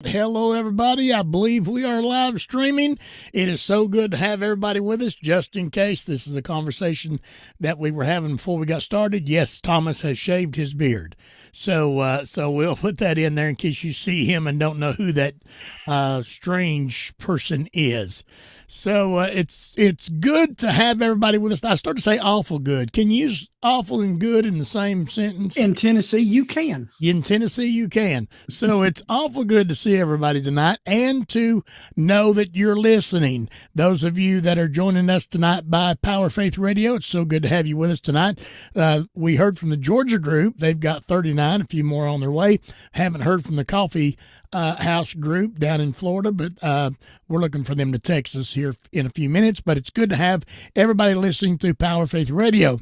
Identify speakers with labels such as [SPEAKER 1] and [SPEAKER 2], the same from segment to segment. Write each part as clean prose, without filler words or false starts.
[SPEAKER 1] Hello, everybody. I believe we are live streaming. It is so good to have everybody with us. Just in case, this is a conversation that we were having before we got started. Yes, Thomas has shaved his beard, so we'll put that in there in case you see him and don't know who that strange person is. So it's good to have everybody with us. I start to say awful good. Can you use awful and good in the same sentence?
[SPEAKER 2] In Tennessee, you can.
[SPEAKER 1] In Tennessee, you can. So it's awful good to see everybody tonight and to know that you're listening. Those of you that are joining us tonight by Power Faith Radio, it's so good to have you with us tonight. We heard from the Georgia group. They've got 39, a few more on their way. Haven't heard from the Coffee House group down in Florida, but we're looking for them to text us here in a few minutes. But it's good to have everybody listening through Power Faith Radio.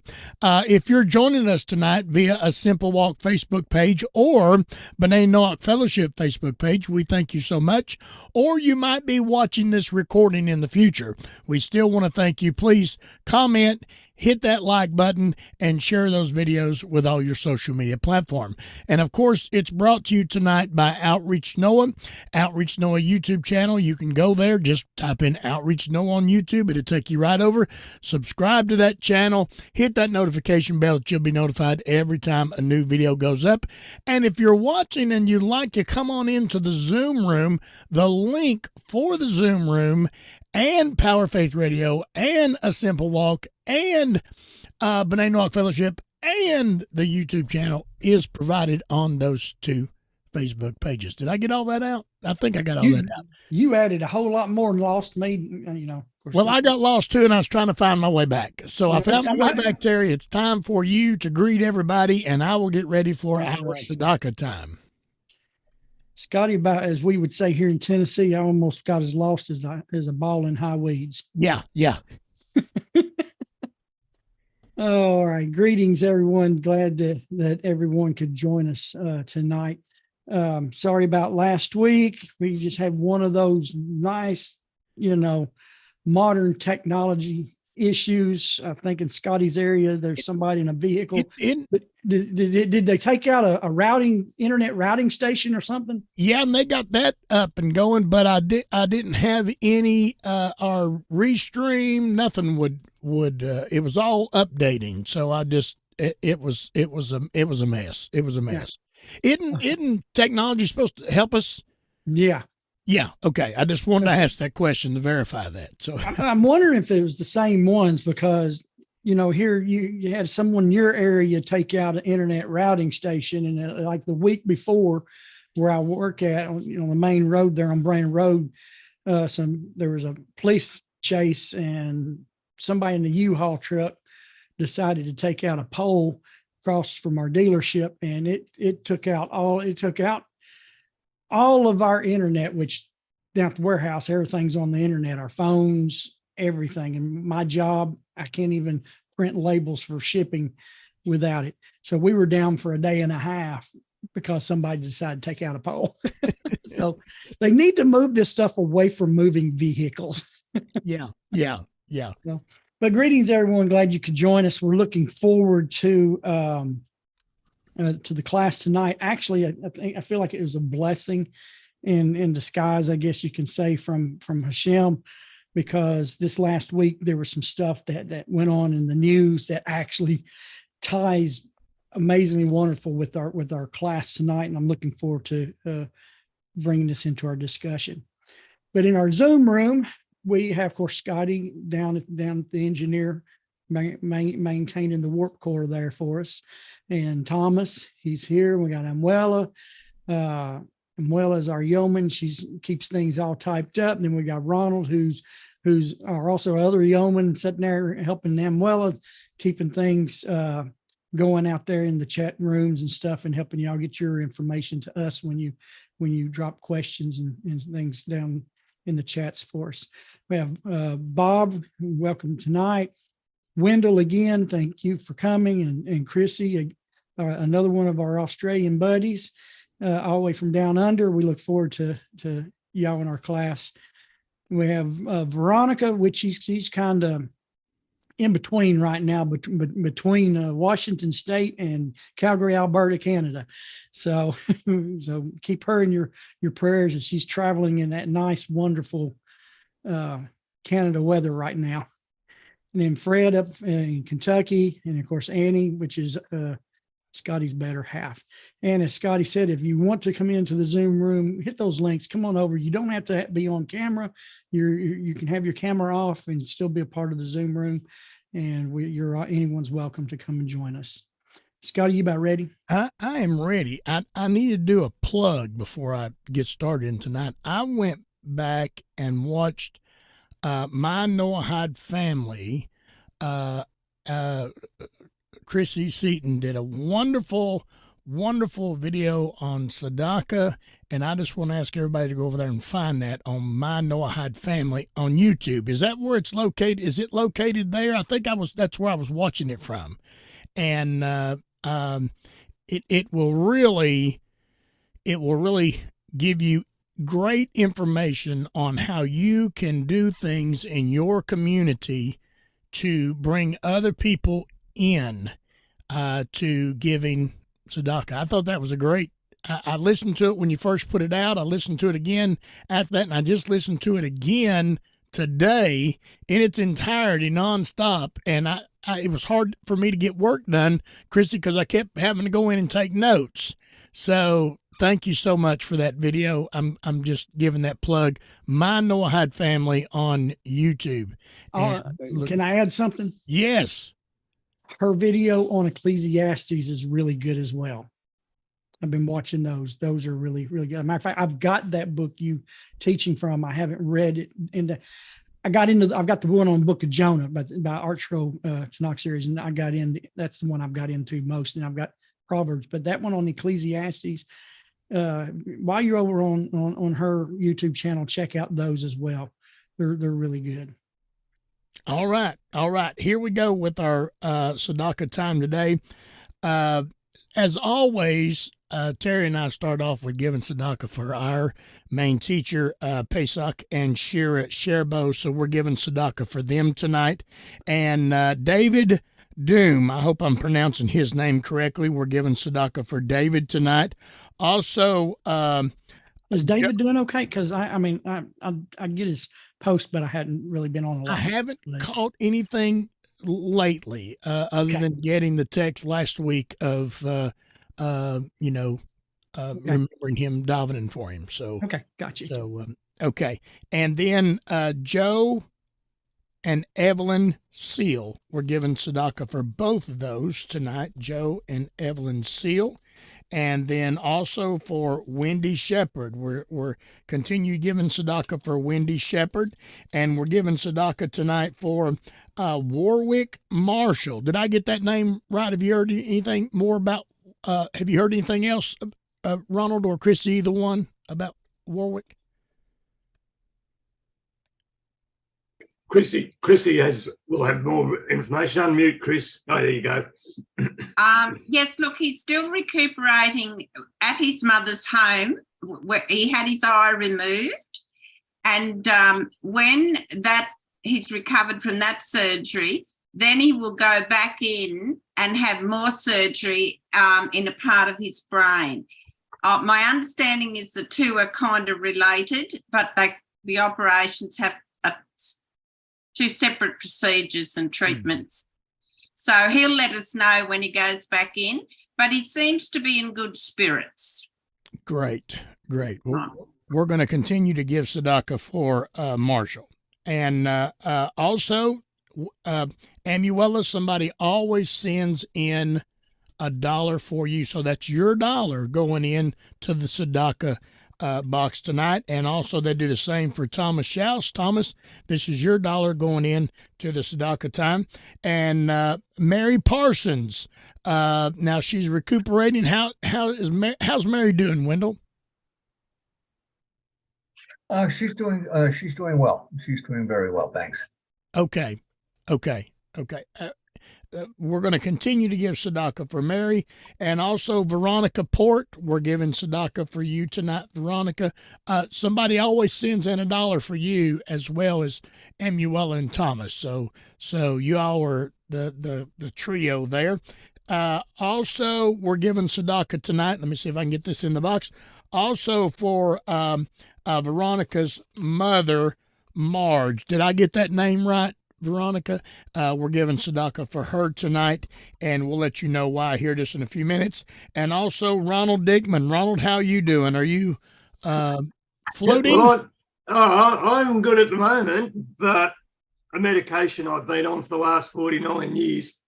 [SPEAKER 1] If you're joining us tonight via a Simple Walk Facebook page or B'nai Noach Fellowship Facebook page, we thank you so much. Or you might be watching this recording in the future. We still want to thank you. Please comment, hit that like button, and share those videos with all your social media platform. And of course, it's brought to you tonight by Outreach Noah YouTube channel. You can go there, just type in Outreach Noah on YouTube. It'll take you right over. Subscribe to that channel, hit that notification bell that you'll be notified every time a new video goes up. And if you're watching and you'd like to come on into the Zoom room, the link for the Zoom room and Power Faith Radio and A Simple Walk and B'nai Noach Fellowship and the YouTube channel is provided on those two Facebook pages. Did I get all that out? I think I got all that out.
[SPEAKER 2] You added a whole lot more and lost me,
[SPEAKER 1] Well, I got lost too, and I was trying to find my way back. So I found my way back, Terry. It's time for you to greet everybody, and I will get ready for our Tzedakah time.
[SPEAKER 2] Scotty, about as we would say here in Tennessee, I almost got as lost as a ball in high weeds.
[SPEAKER 1] Yeah.
[SPEAKER 2] All right. Greetings, everyone. Glad that everyone could join us tonight. Sorry about last week. We just had one of those nice, modern technology issues. I think in Scotty's area, there's somebody in a vehicle. Did they take out a internet routing station or something?
[SPEAKER 1] Yeah, and they got that up and going, but I didn't have any our restream. Nothing would it was all updating. So I just it was a mess. It was a mess. Yeah. Isn't technology supposed to help us?
[SPEAKER 2] Yeah.
[SPEAKER 1] Yeah. Okay. I just wanted to ask that question to verify that. So
[SPEAKER 2] I'm wondering if it was the same ones because, here you had someone in your area take out an internet routing station. And like the week before where I work at, the main road there on Brand Road, there was a police chase and somebody in the U-Haul truck decided to take out a pole across from our dealership. And it took out all of our internet, which down at the warehouse, everything's on the internet, our phones, everything. And my job, I can't even print labels for shipping without it. So we were down for a day and a half because somebody decided to take out a pole. So they need to move this stuff away from moving vehicles.
[SPEAKER 1] Yeah.
[SPEAKER 2] So, but greetings, everyone. Glad you could join us. We're looking forward to the class tonight. Actually, I feel like it was a blessing in disguise, I guess you can say, from Hashem, because this last week there was some stuff that went on in the news that actually ties amazingly wonderful with our class tonight, and I'm looking forward to bringing this into our discussion. But in our Zoom room, we have, of course, Scotty down at the engineer maintaining the warp core there for us. And Thomas, he's here. We got Amuela. Amuela is our yeoman. She keeps things all typed up. And then we got Ronald, who's also other yeoman sitting there helping Amuela, keeping things going out there in the chat rooms and stuff, and helping y'all get your information to us when you drop questions and things down in the chats for us. We have Bob, welcome tonight. Wendell, again, thank you for coming. And Chrissy, another one of our Australian buddies, all the way from down under. We look forward to y'all in our class. We have Veronica, which she's kind of in between right now, between Washington State and Calgary, Alberta, Canada. So, so keep her in your prayers, and she's traveling in that nice, wonderful Canada weather right now. And then Fred up in Kentucky, and of course Annie, which is Scotty's better half. And as Scotty said, if you want to come into the Zoom room, hit those links, come on over. You don't have to be on camera. You can have your camera off and still be a part of the Zoom room. And anyone's welcome to come and join us. Scotty, you about ready?
[SPEAKER 1] I am ready. I need to do a plug before I get started tonight. I went back and watched My Noahide Family. Chrissy Seaton did a wonderful video on tzedakah, and I just want to ask everybody to go over there and find that on My Noahide Family on YouTube. Is that where it's located? Is it located there? I think that's where I was watching it from. And it will really give you great information on how you can do things in your community to bring other people in to giving tzedakah. I thought that was a great. I listened to it when you first put it out. I listened to it again after that, and I just listened to it again today in its entirety, nonstop. And it was hard for me to get work done, Chrissy, because I kept having to go in and take notes. So thank you so much for that video. I'm just giving that plug. My Noahide Family on YouTube.
[SPEAKER 2] Can I add something?
[SPEAKER 1] Yes.
[SPEAKER 2] Her video on Ecclesiastes is really good as well. I've been watching those. Those are really, really good. Matter of fact, I've got that book you teaching from. I haven't read it. I've got the one on Book of Jonah by Artscroll Tanach series, and that's the one I've got into most. And I've got Proverbs, but that one on Ecclesiastes, while you're over on her YouTube channel, check out those as well. They're really good.
[SPEAKER 1] All right. Here we go with our tzedakah time today. As always, Terry and I start off with giving tzedakah for our main teacher, Pesach and Shira Sherbo. So we're giving tzedakah for them tonight. And David Doom, I hope I'm pronouncing his name correctly. We're giving tzedakah for David tonight. Also,
[SPEAKER 2] is David doing okay? Because I get his post, but I hadn't really been on a lot.
[SPEAKER 1] I haven't caught anything lately, other than getting the text last week of remembering him davening for him. So
[SPEAKER 2] okay, got you.
[SPEAKER 1] So okay, and then Joe and Evelyn Seal, we're giving tzedakah for both of those tonight. Joe and Evelyn Seal. And then also for Wendy Shepherd, we're continue giving tzedakah for Wendy Shepherd, and we're giving tzedakah tonight for Warwick Marshall. Did I get that name right? Have you heard anything more about? Have you heard anything else, Ronald or Chrissy, either one, about Warwick?
[SPEAKER 3] Chrissy will have more information. Unmute, Chris. Oh, there you go.
[SPEAKER 4] Yes, look, he's still recuperating at his mother's home where he had his eye removed. And when he's recovered from that surgery, then he will go back in and have more surgery in a part of his brain. My understanding is the two are kind of related, but the operations have two separate procedures and treatments. So he'll let us know when he goes back in, but he seems to be in good spirits.
[SPEAKER 1] Great. We're going to continue to give tzedakah for Marshall. And also, Amuela, somebody always sends in $1 for you. So that's your dollar going in to the tzedakah box tonight. And also they do the same for Thomas Schaus. Thomas, this is your dollar going in to the tzedakah time. And Mary Parsons, now she's recuperating. How's Mary doing, Wendell?
[SPEAKER 5] She's doing well. She's doing very well, thanks.
[SPEAKER 1] Okay. we're going to continue to give tzedakah for Mary, and also Veronica Port. We're giving tzedakah for you tonight, Veronica. Somebody always sends in $1 for you, as well as Emuela and Thomas. So you all are the trio there. Also, we're giving tzedakah tonight. Let me see if I can get this in the box. Also for Veronica's mother, Marge. Did I get that name right, Veronica? We're giving tzedakah for her tonight, and we'll let you know why here just in a few minutes. And also Ronald Dickman. Ronald, how you doing? Are you floating?
[SPEAKER 3] Well, I'm good at the moment, but a medication I've been on for the last 49 years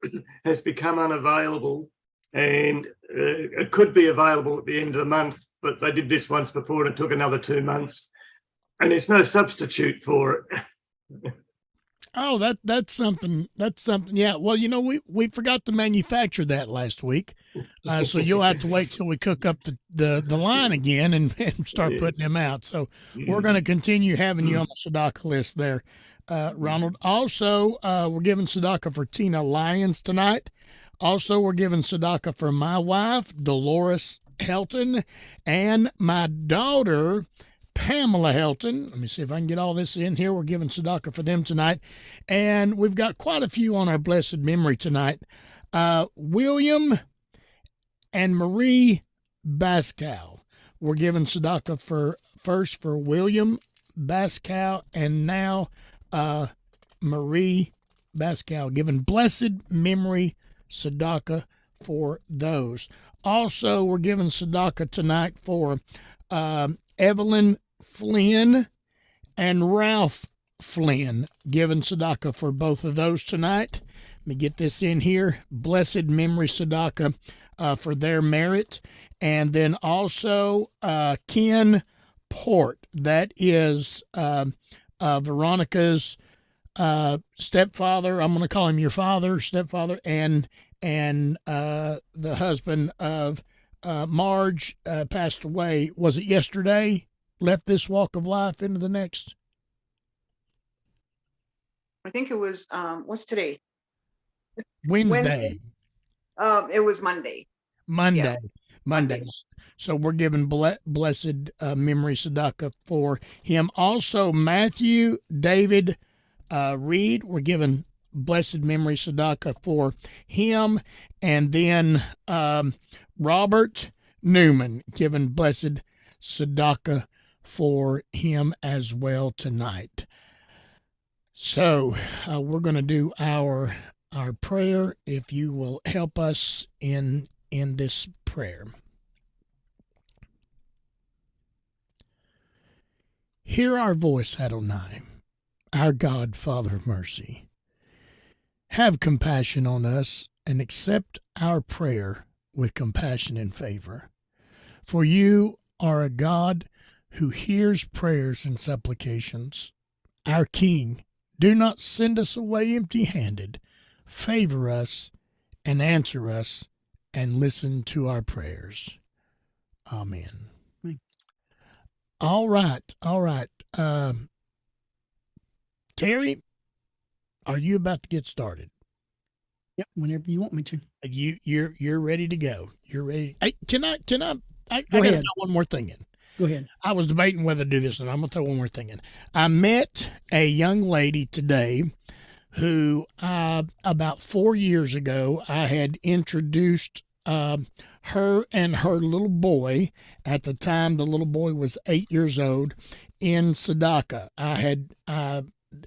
[SPEAKER 3] has become unavailable, and it could be available at the end of the month, but they did this once before and it took another 2 months, and there's no substitute for it.
[SPEAKER 1] Oh, that's something. That's something. Yeah. Well, we forgot to manufacture that last week, so you'll have to wait till we cook up the line again and start putting them out. So we're going to continue having you on the tzedakah list there, Ronald. Also, we're giving tzedakah for Tina Lyons tonight. Also, we're giving tzedakah for my wife, Dolores Helton, and my daughter, Pamela Helton. Let me see if I can get all this in here. We're giving tzedakah for them tonight. And we've got quite a few on our blessed memory tonight. William and Marie Bascal. We're giving tzedakah first for William Bascal, and now Marie Bascal, giving blessed memory tzedakah for those. Also, we're giving tzedakah tonight for Evelyn Flynn and Ralph Flynn, giving tzedakah for both of those tonight. Let me get this in here. Blessed memory tzedakah for their merit. And then also Ken Port. That is Veronica's stepfather. I'm going to call him your father, stepfather, and the husband of Marge passed away. Was it yesterday? Left this walk of life into the next?
[SPEAKER 6] I think it was, what's today?
[SPEAKER 1] Wednesday.
[SPEAKER 6] It was Monday.
[SPEAKER 1] Monday.
[SPEAKER 6] Yeah.
[SPEAKER 1] Mondays. So we're giving blessed memory tzedakah for him. Also, Matthew David Reed, we're giving blessed memory tzedakah for him. And then Robert Newman, giving blessed tzedakah for him as well tonight. So we're going to do our prayer. If you will help us in this prayer. Hear our voice, Adonai, our God, Father of mercy. Have compassion on us and accept our prayer with compassion and favor. For you are a God who hears prayers and supplications. Our King, do not send us away empty-handed. Favor us and answer us and listen to our prayers. Amen. All right. Terry, are you about to get started?
[SPEAKER 2] Yep, whenever you want me to.
[SPEAKER 1] You're ready to go. You're ready. Hey, can I
[SPEAKER 2] Go
[SPEAKER 1] gotta
[SPEAKER 2] ahead.
[SPEAKER 1] throw one more thing in.
[SPEAKER 2] Go ahead.
[SPEAKER 1] I was debating whether to do this, and I'm gonna throw one more thing in. I met a young lady today who about 4 years ago I had introduced her and her little boy. At the time, the little boy was 8 years old, in tzedakah.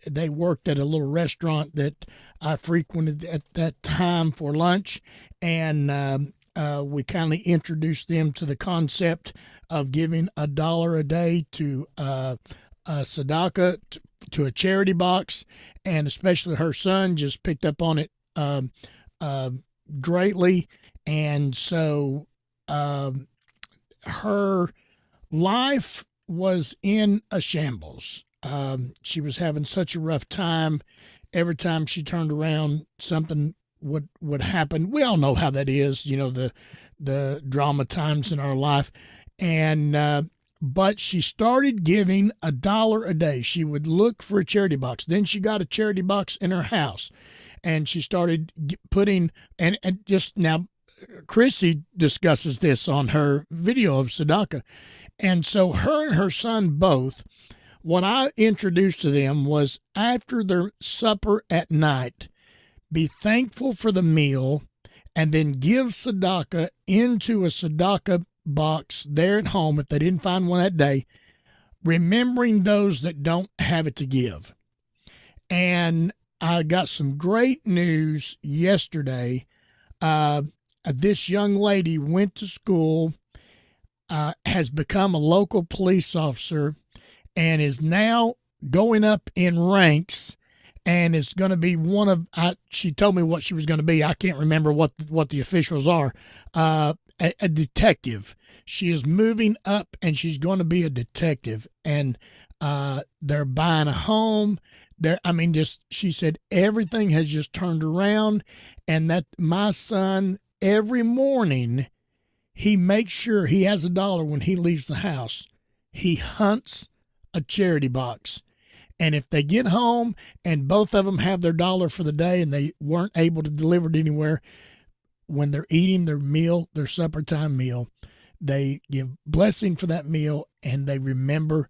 [SPEAKER 1] They worked at a little restaurant that I frequented at that time for lunch, and we kindly introduced them to the concept of giving $1 a day to tzedakah, to a charity box, and especially her son just picked up on it greatly. And so her life was in a shambles. She was having such a rough time. Every time she turned around, something would happen. We all know how that is, the drama times in our life. And but she started giving $1 a day. She would look for a charity box. Then she got a charity box in her house. and she started putting, and just now, Chrissy discusses this on her video of tzedakah. And so her and her son both, what I introduced to them was after their supper at night, be thankful for the meal and then give tzedakah into a tzedakah box there at home if they didn't find one that day, remembering those that don't have it to give. And I got some great news yesterday. This young lady went to school, has become a local police officer, and is now going up in ranks, and is going to be one of, she told me what she was going to be. I can't remember what the officials are. A detective. She is moving up, and she's going to be a detective. And they're buying a home. She said everything has just turned around, and that my son, every morning, he makes sure he has $1 when he leaves the house. He hunts a charity box. And if they get home and both of them have their $1 for the day and they weren't able to deliver it anywhere, when they're eating their meal, their supper time meal, they give blessing for that meal, and they remember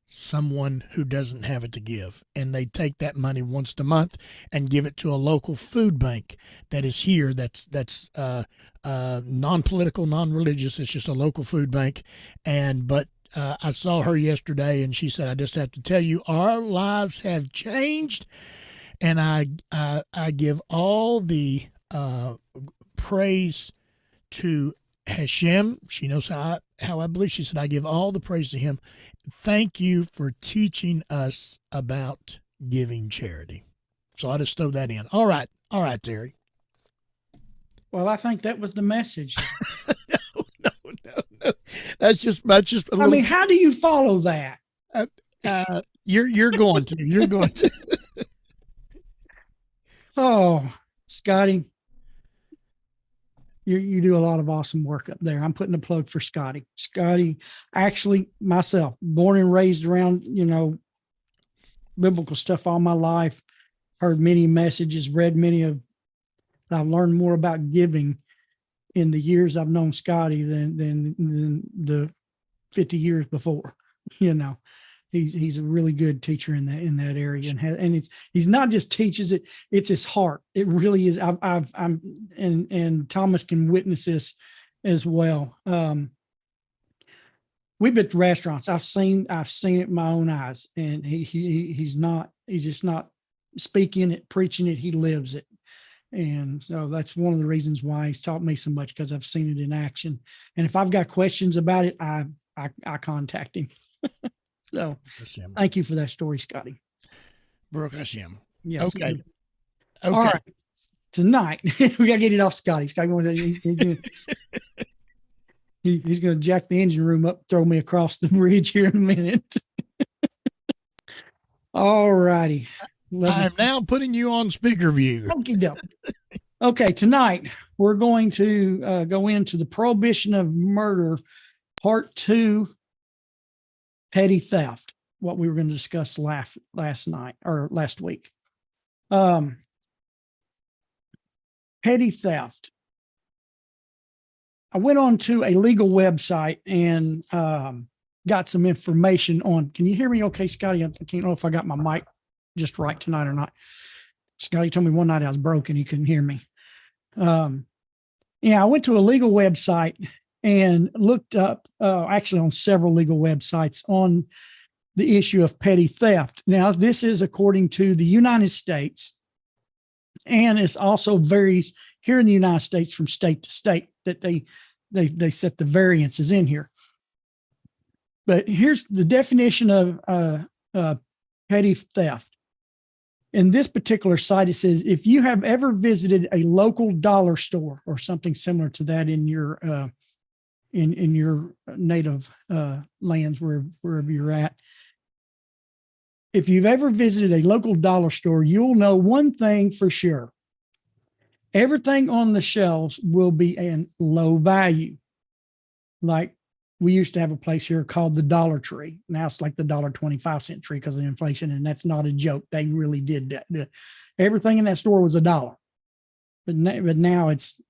[SPEAKER 1] someone who doesn't have it to give. And they take that money once a month and give it to a local food bank that is here. That's non-political, non-religious. It's just a local food bank. But I saw her yesterday, and she said, I just have to tell you, our lives have changed. And I give all the praise to Hashem. She knows how I believe. She said, I give all the praise to him. Thank you for teaching us about giving charity. So I just throw that in. All right, Terry.
[SPEAKER 2] Well, I think that was the message.
[SPEAKER 1] No. That's just a little.
[SPEAKER 2] I mean, how do you follow that?
[SPEAKER 1] You're going to.
[SPEAKER 2] Oh, Scotty, you do a lot of awesome work up there. I'm putting a plug for Scotty. Scotty, actually, myself, born and raised around, biblical stuff all my life, heard many messages, read many of, I've learned more about giving in the years I've known Scotty than the 50 years before. He's a really good teacher in that area, and he's not just teaches it; it's his heart. It really is. And Thomas can witness this as well. We've been to restaurants. I've seen it with my own eyes, and he's just not speaking it, preaching it. He lives it. And so that's one of the reasons why he's taught me so much, because I've seen it in action. And if I've got questions about it, I contact him. So thank you for that story, Scotty.
[SPEAKER 1] Baruch Hashem.
[SPEAKER 2] Yes.
[SPEAKER 1] Okay.
[SPEAKER 2] All right. Tonight, we got to get it off Scotty. Scotty, he's going to jack the engine room up, throw me across the bridge here in a minute. All righty.
[SPEAKER 1] I'm now putting you on speaker view.
[SPEAKER 2] Okay, tonight we're going to go into the Prohibition of Murder, Part 2, Petty Theft, what we were going to discuss last night or last week. Petty theft. I went on to a legal website and got some information on. Can you hear me okay, Scotty? I can't know if I got my mic just right tonight or not. Scotty told me one night I was broken. He couldn't hear me. I went to a legal website and looked up, actually on several legal websites, on the issue of petty theft. Now, this is according to the United States, and it also varies here in the United States from state to state that they set the variances in here. But here's the definition of petty theft. In this particular site, it says, if you have ever visited a local dollar store or something similar to that in your in your native lands, wherever you're at, if you've ever visited a local dollar store, you'll know one thing for sure. Everything on the shelves will be in low value. Like we used to have a place here called the Dollar Tree. Now it's like the $1.25 tree because of the inflation. And that's not a joke. They really did that. Everything in that store was $1. But now it's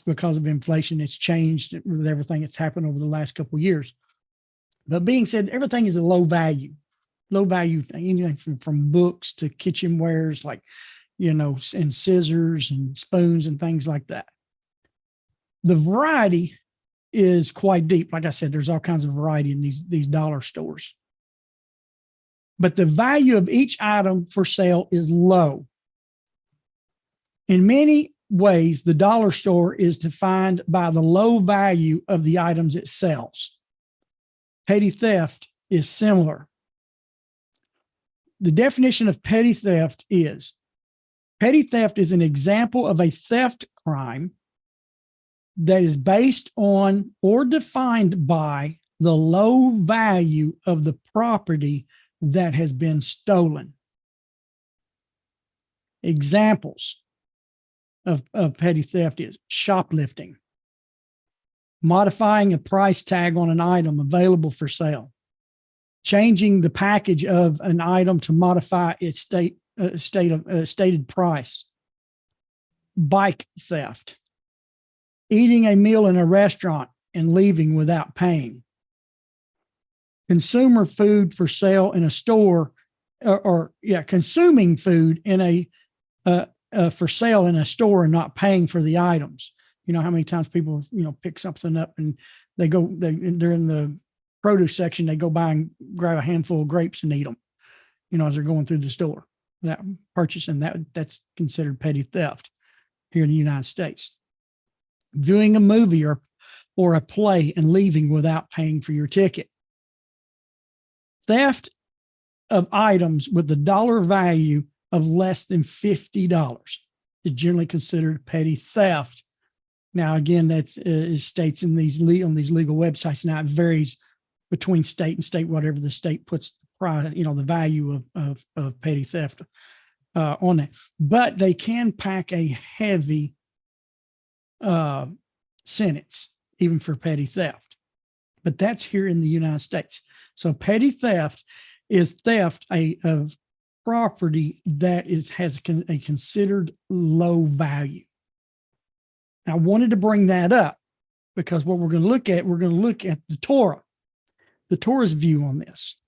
[SPEAKER 2] because of inflation. It's changed with everything that's happened over the last couple of years. But being said, everything is a low value, anything from books to kitchenwares, like, and scissors and spoons and things like that. The variety is quite deep. Like I said, there's all kinds of variety in these dollar stores. But the value of each item for sale is low. In many ways, the dollar store is defined by the low value of the items it sells. Petty theft is similar. The definition of petty theft is an example of a theft crime that is based on or defined by the low value of the property that has been stolen. Examples of petty theft is shoplifting, modifying a price tag on an item available for sale, changing the package of an item to modify its stated price, bike theft, eating a meal in a restaurant and leaving without paying, consumer food for sale in a store, consuming food in a for sale in a store and not paying for the items. You know how many times people, pick something up and they're in the produce section, they go by and grab a handful of grapes and eat them, as they're going through the store. That's considered petty theft here in the United States. Viewing a movie or a play and leaving without paying for your ticket. Theft of items with the dollar value of less than $50 is generally considered petty theft. Now, again, that's states on these legal websites. Now, it varies between state and state, whatever the state puts the price, the value of petty theft on that. But they can pack a heavy sentence, even for petty theft. But that's here in the United States. So petty theft is theft of property that has a considered low value. Now, I wanted to bring that up because what we're going to look at the Torah, the Torah's view on this.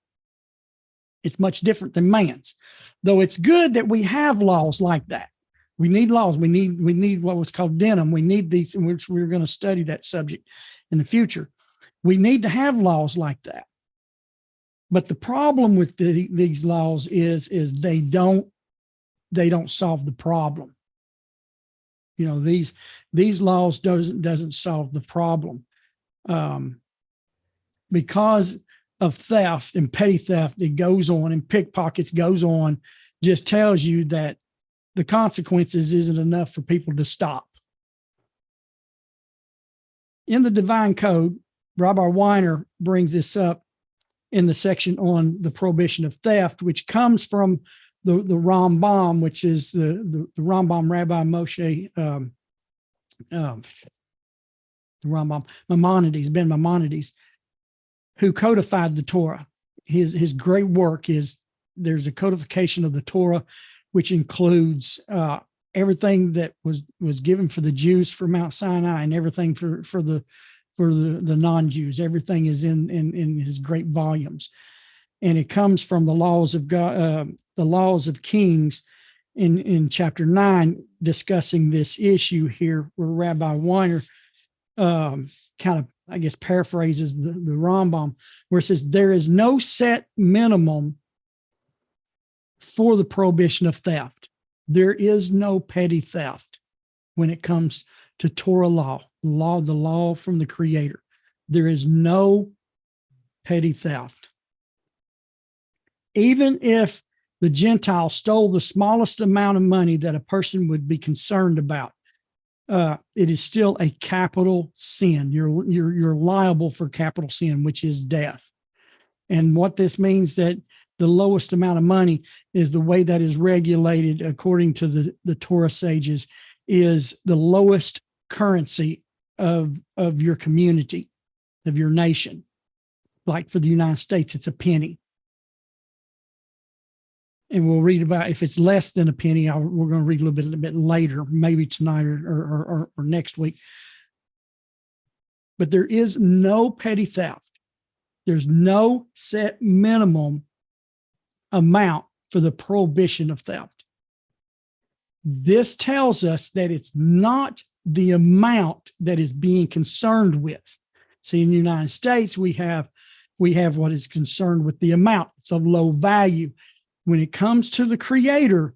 [SPEAKER 2] It's much different than man's, though it's good that we have laws like that. We need laws. We need what was called denim. We need these, in which we're going to study that subject in the future. We need to have laws like that. But the problem with these laws is they don't solve the problem. These laws doesn't solve the problem because of theft and petty theft that goes on and pickpockets goes on. Just tells you that the consequences isn't enough for people to stop. In the Divine Code, Rabbi Weiner brings this up in the section on the prohibition of theft, which comes from the RAMBAN, which is the RAMBAN Rabbi Moshe, the RAMBAN Maimonides, Ben Maimonides, who codified the Torah. His great work is there's a codification of the Torah, which includes everything that was given for the Jews for Mount Sinai and everything for the non-Jews. Everything is in his great volumes, and it comes from the laws of God, the laws of Kings, in chapter 9, discussing this issue here, where Rabbi Weiner kind of, I guess, paraphrases the Rambam, where it says there is no set minimum for the prohibition of theft. There is no petty theft when it comes to Torah law, the law from the Creator. There is no petty theft. Even if the Gentile stole the smallest amount of money that a person would be concerned about, it is still a capital sin. You're liable for capital sin, which is death. And what this means, that the lowest amount of money is the way that is regulated according to the Torah sages, is the lowest currency of your community, of your nation. Like for the United States, it's a penny. And we'll read about if it's less than a penny. We're going to read a little bit later, maybe tonight or next week. But there is no petty theft. There's no set minimum amount for the prohibition of theft. This tells us that it's not the amount that is being concerned with. See, in the United States, we have what is concerned with the amount. It's of low value. When it comes to the Creator,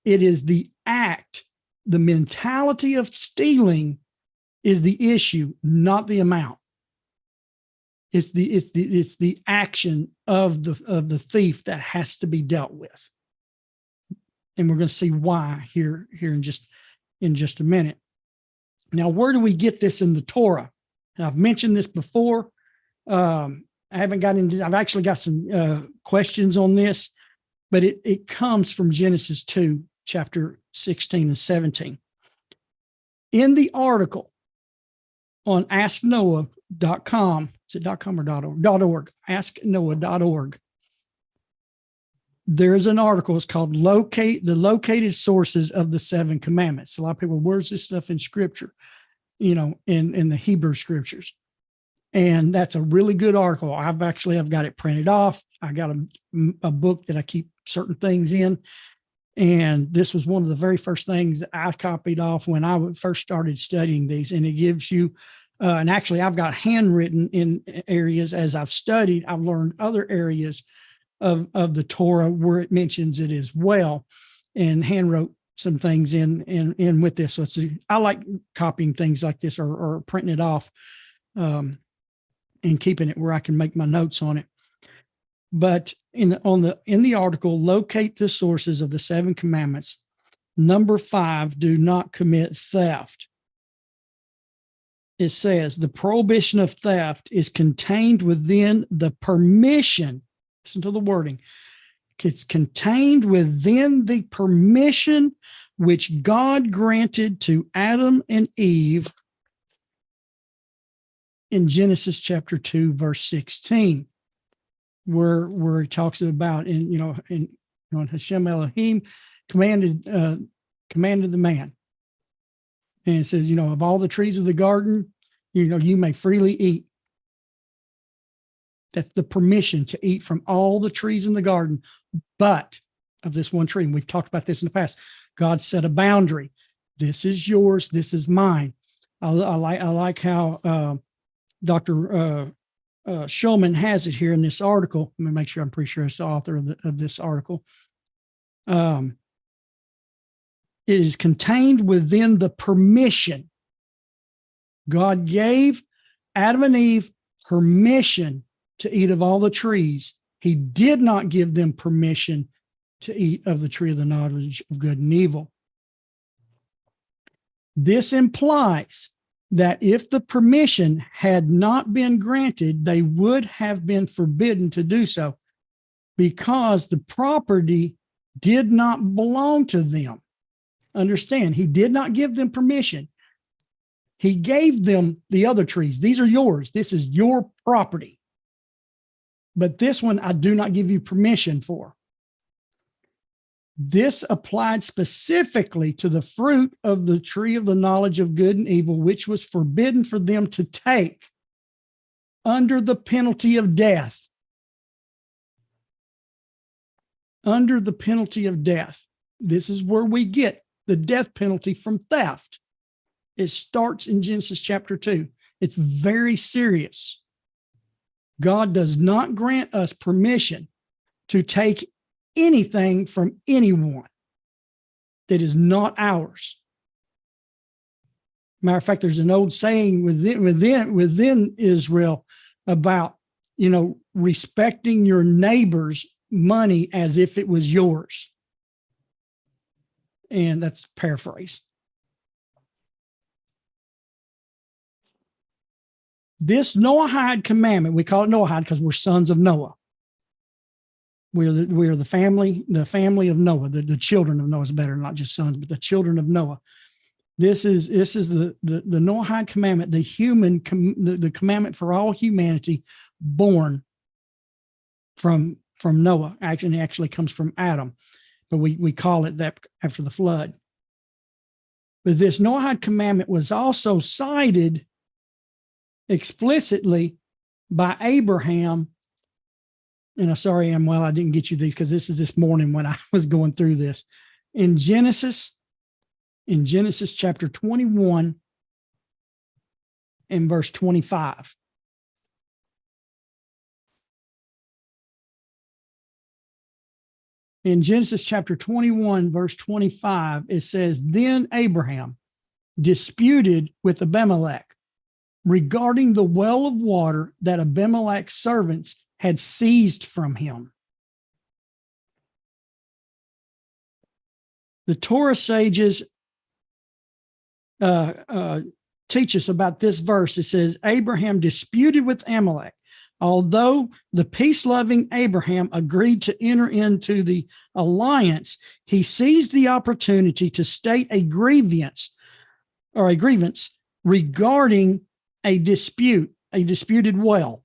[SPEAKER 2] it is the act, the mentality of stealing is the issue, not the amount. It's the action of the thief that has to be dealt with. And we're going to see why here in just a minute. Now, where do we get this in the Torah? And I've mentioned this before. I've actually got some questions on this, but it comes from Genesis 2, chapter 16 and 17. In the article on asknoah.com, is it .com or .org? Asknoah.org. There's an article. It's called the Located Sources of the Seven Commandments. A lot of people, where's this stuff in Scripture? In the Hebrew Scriptures. And that's a really good article. I've got it printed off. I got a book that I keep certain things in. And this was one of the very first things that I copied off when I first started studying these. And it gives you, and actually I've got handwritten in areas as I've studied. I've learned other areas of the Torah where it mentions it as well, and hand wrote some things in with this. So I like copying things like this or printing it off and keeping it where I can make my notes on it. But in the article, locate the sources of the seven commandments. Number 5, do not commit theft. It says the prohibition of theft is contained within the permission. Listen to the wording. It's contained within the permission which God granted to Adam and Eve in Genesis chapter 2, verse 16, where he talks about, Hashem Elohim commanded the man. And it says, of all the trees of the garden, you may freely eat. That's the permission to eat from all the trees in the garden, but of this one tree. And we've talked about this in the past. God set a boundary. This is yours. This is mine. I like how Dr. Shulman has it here in this article. Let me make sure. I'm pretty sure it's the author of this article. It is contained within the permission. God gave Adam and Eve permission to eat of all the trees. He did not give them permission to eat of the tree of the knowledge of good and evil. This implies that if the permission had not been granted, they would have been forbidden to do so because the property did not belong to them. Understand, he did not give them permission. He gave them the other trees. These are yours. This is your property. But this one, I do not give you permission for. This applied specifically to the fruit of the tree of the knowledge of good and evil, which was forbidden for them to take under the penalty of death. Under the penalty of death. This is where we get the death penalty from theft. It starts in Genesis chapter 2. It's very serious. God does not grant us permission to take anything from anyone that is not ours. Matter of fact, there's an old saying within Israel about, respecting your neighbor's money as if it was yours. And that's paraphrase. This Noahide commandment, we call it Noahide because we're sons of Noah. We are the family of Noah. The children of Noah is better, not just sons, but the children of Noah. This is the Noahide commandment, the commandment for all humanity born from Noah. Actually comes from Adam, but we call it that after the flood. But this Noahide commandment was also cited explicitly by Abraham. And I'm sorry, I didn't get you these because this is this morning when I was going through this. In Genesis chapter 21 and verse 25. In Genesis chapter 21, verse 25, it says, "Then Abraham disputed with Abimelech regarding the well of water that Abimelech's servants had seized from him." The Torah sages teach us about this verse. It says, Abraham disputed with Amalek. Although the peace-loving Abraham agreed to enter into the alliance, he seized the opportunity to state a grievance regarding a disputed well.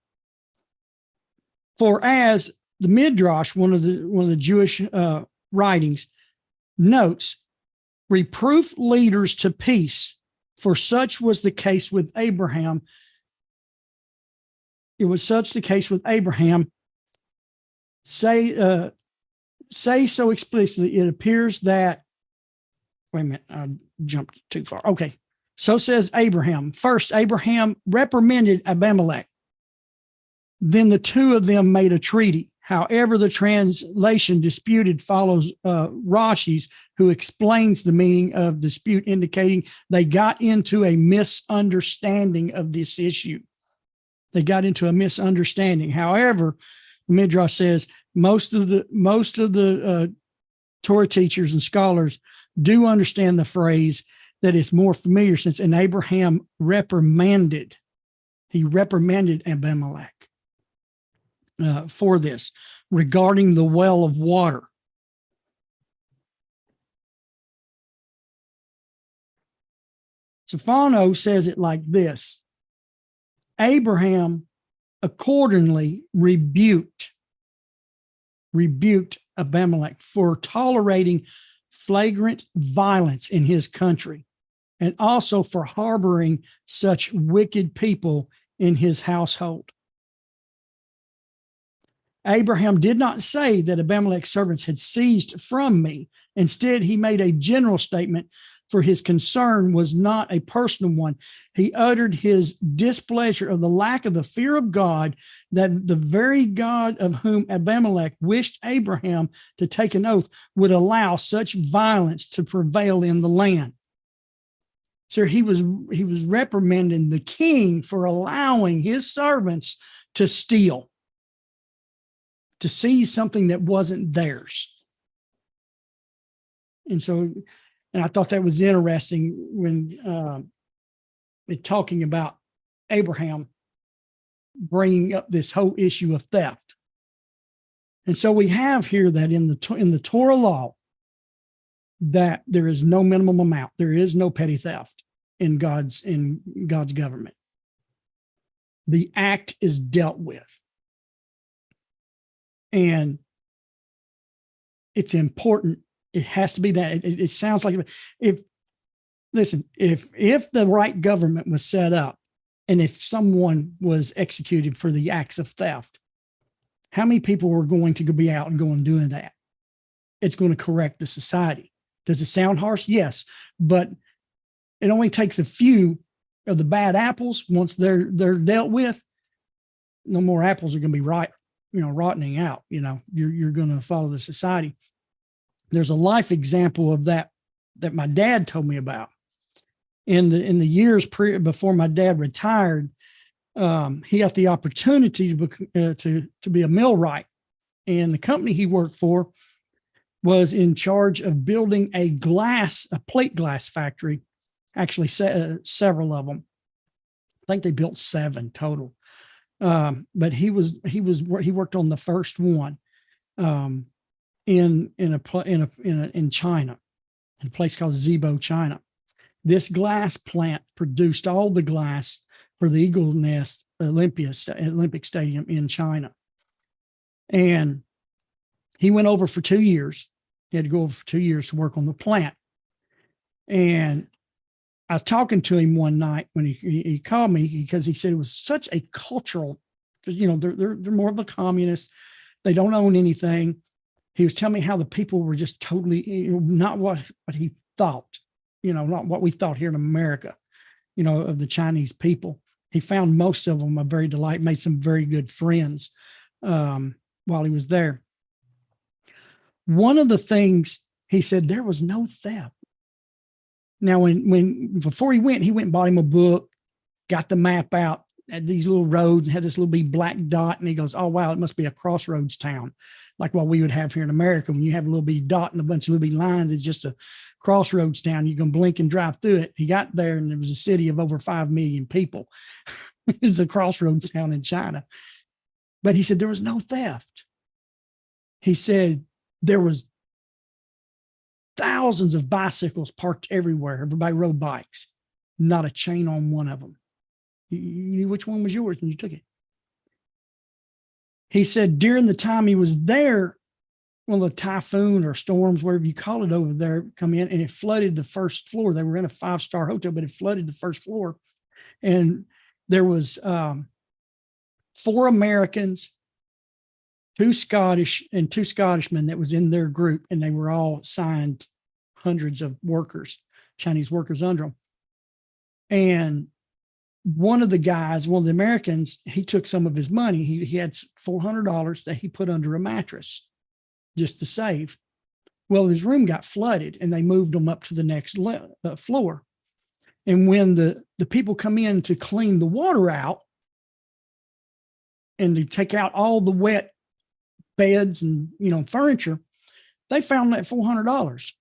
[SPEAKER 2] For as the Midrash, one of the Jewish writings, notes, reproof leaders to peace, for such was the case with Abraham. It was such the case with Abraham. Say so explicitly, it appears that, wait a minute, I jumped too far. Okay. So says Abraham. First, Abraham reprimanded Abimelech. Then the two of them made a treaty. However, the translation disputed follows Rashi's, who explains the meaning of dispute, indicating they got into a misunderstanding of this issue. They got into a misunderstanding. However, Midrash says most of the Torah teachers and scholars do understand the phrase that is more familiar, since Abraham reprimanded Abimelech for this regarding the well of water. Stefano says it like this: Abraham accordingly rebuked Abimelech for tolerating flagrant violence in his country, and also for harboring such wicked people in his household. Abraham did not say that Abimelech's servants had seized from me. Instead, he made a general statement, for his concern was not a personal one. He uttered his displeasure of the lack of the fear of God, that the very God of whom Abimelech wished Abraham to take an oath would allow such violence to prevail in the land. So he was reprimanding the king for allowing his servants to steal, to seize something that wasn't theirs. And I thought that was interesting when talking about Abraham bringing up this whole issue of theft. And so we have here that in the Torah law, that there is no minimum amount. There is no petty theft in God's government. The act is dealt with. And it's important. It has to be that. It sounds like if the right government was set up, and if someone was executed for the acts of theft, how many people were going to be out and going doing that? It's going to correct the society. Does it sound harsh? Yes, but it only takes a few of the bad apples. Once they're dealt with, no more apples are going to be rotting out. You're going to follow the society. There's a life example of that my dad told me about. In the years before my dad retired, he got the opportunity to be a millwright, and the company he worked for was in charge of building a plate glass factory. Actually, several of them. I think they built 7 total. But he worked on the first one in China, in a place called Zibo, China. This glass plant produced all the glass for the Eagle Nest Olympic Stadium in China. And he went over for 2 years. He had to go over for 2 years to work on the plant. And I was talking to him one night when he called me, because he said it was such a cultural, you know, they're more of a communist. They don't own anything. He was telling me how the people were just totally, you know, not what he thought, you know, not what we thought here in America, you know, of the Chinese people. He found most of them a very delight, made some very good friends while he was there. One of the things he said, there was no theft. Now, before he went and bought him a book, got the map out, had these little roads, had this little big black dot, and he goes, oh, wow, it must be a crossroads town, like what we would have here in America. When you have a little bitty dot and a bunch of little bitty lines, it's just a crossroads town. You can blink and drive through it. He got there, and there was a city of over 5 million people. It's a crossroads town in China. But he said there was no theft. He said there was thousands of bicycles parked everywhere. Everybody rode bikes, not a chain on one of them. You knew which one was yours and you took it. He said during the time he was there, well, the typhoon or storms, whatever you call it over there, come in and it flooded the first floor. They were in a 5-star hotel, but it flooded the first floor. And there was 4 Americans, 2 Scottish and 2 Scottishmen that was in their group, and they were all signed, hundreds of workers, Chinese workers under them. And one of the guys, one of the Americans, he took some of his money. He had $400 that he put under a mattress just to save. Well, his room got flooded, and they moved him up to the next floor. And when the people come in to clean the water out and to take out all the wet beds and, you know, furniture, they found that $400.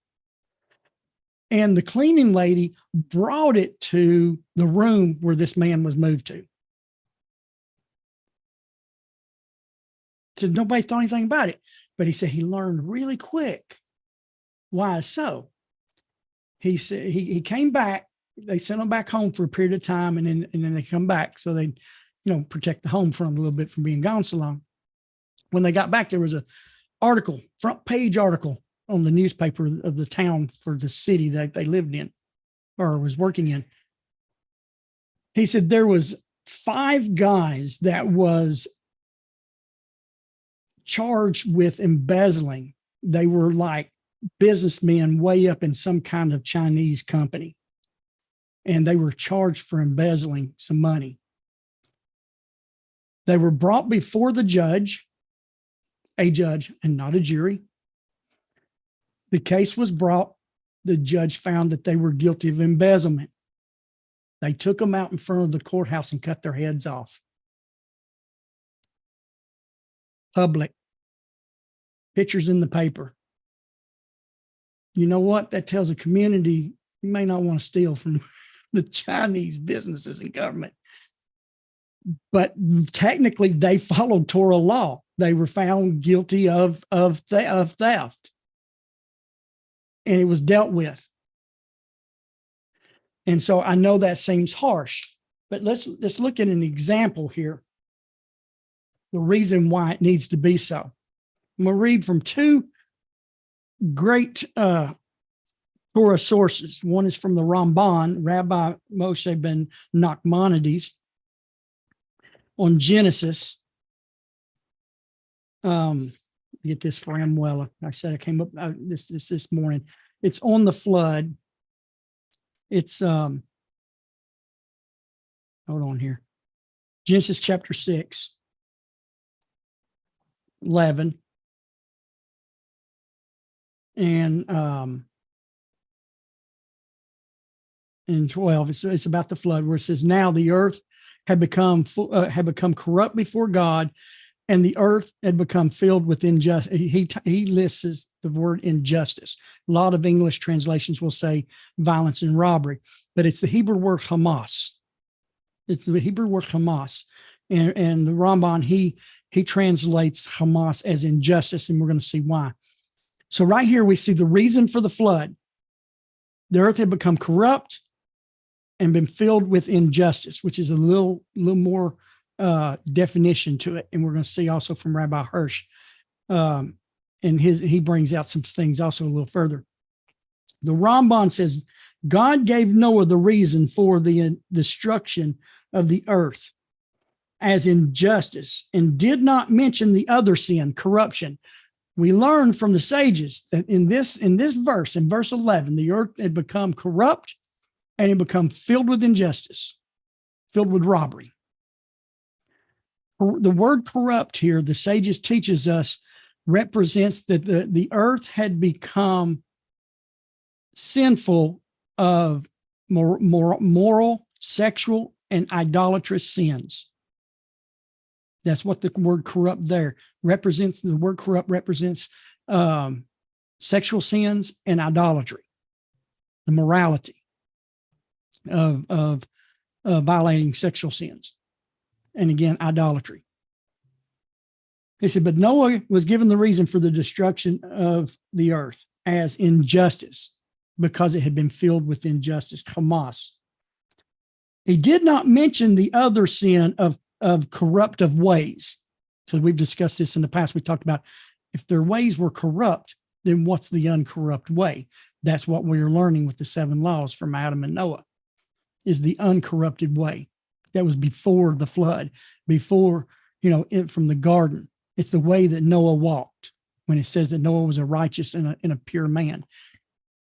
[SPEAKER 2] And the cleaning lady brought it to the room where this man was moved to. So nobody thought anything about it. But he said he learned really quick. Why so? He said he came back. They sent him back home for a period of time, and then they come back. So they, you know, protect the home from a little bit from being gone so long. When they got back, there was a article, front page article on the newspaper of the town for the city that they lived in or was working in. He said there was 5 guys that was charged with embezzling. They were like businessmen way up in some kind of Chinese company, and they were charged for embezzling some money. They were brought before the judge, a judge and not a jury. The case was brought. The judge found that they were guilty of embezzlement. They took them out in front of the courthouse and cut their heads off. Public. Pictures in the paper. You know what? That tells a community you may not want to steal from the Chinese businesses and government. But technically, they followed Torah law. They were found guilty of theft. And it was dealt with. And so I know that seems harsh, but let's look at an example here. The reason why it needs to be so. I'm going to read from 2 great Torah sources. One is from the Ramban, Rabbi Moshe ben Nachmanides, on Genesis. Get this for him. Well, I said I came up this morning. It's on the flood. It's hold on here. Genesis chapter 6, 11, and 12. It's about the flood, where it says, "Now the earth had become corrupt before God, and the earth had become filled with injustice." He lists the word injustice. A lot of English translations will say violence and robbery, but it's the Hebrew word Hamas. It's the Hebrew word Hamas. And the Ramban, he translates Hamas as injustice, and we're going to see why. So right here, we see the reason for the flood. The earth had become corrupt and been filled with injustice, which is a little more definition to it. And we're going to see also from Rabbi Hirsh. And he brings out some things also a little further. The Ramban says, God gave Noah the reason for the destruction of the earth as injustice and did not mention the other sin, corruption. We learn from the sages that in this verse, in verse 11, the earth had become corrupt and it become filled with injustice, filled with robbery. The word corrupt here, the sages teaches us, represents that the earth had become sinful of moral, sexual, and idolatrous sins. That's what the word corrupt there represents. The word corrupt represents sexual sins and idolatry, the morality of violating sexual sins. And again, idolatry. He said, but Noah was given the reason for the destruction of the earth as injustice because it had been filled with injustice, Hamas. He did not mention the other sin of corruptive ways, because we've discussed this in the past. We talked about if their ways were corrupt, then what's the uncorrupt way? That's what we're learning with the 7 laws from Adam and Noah, is the uncorrupted way. That was before the flood, before, from the garden. It's the way that Noah walked when it says that Noah was a righteous and a pure man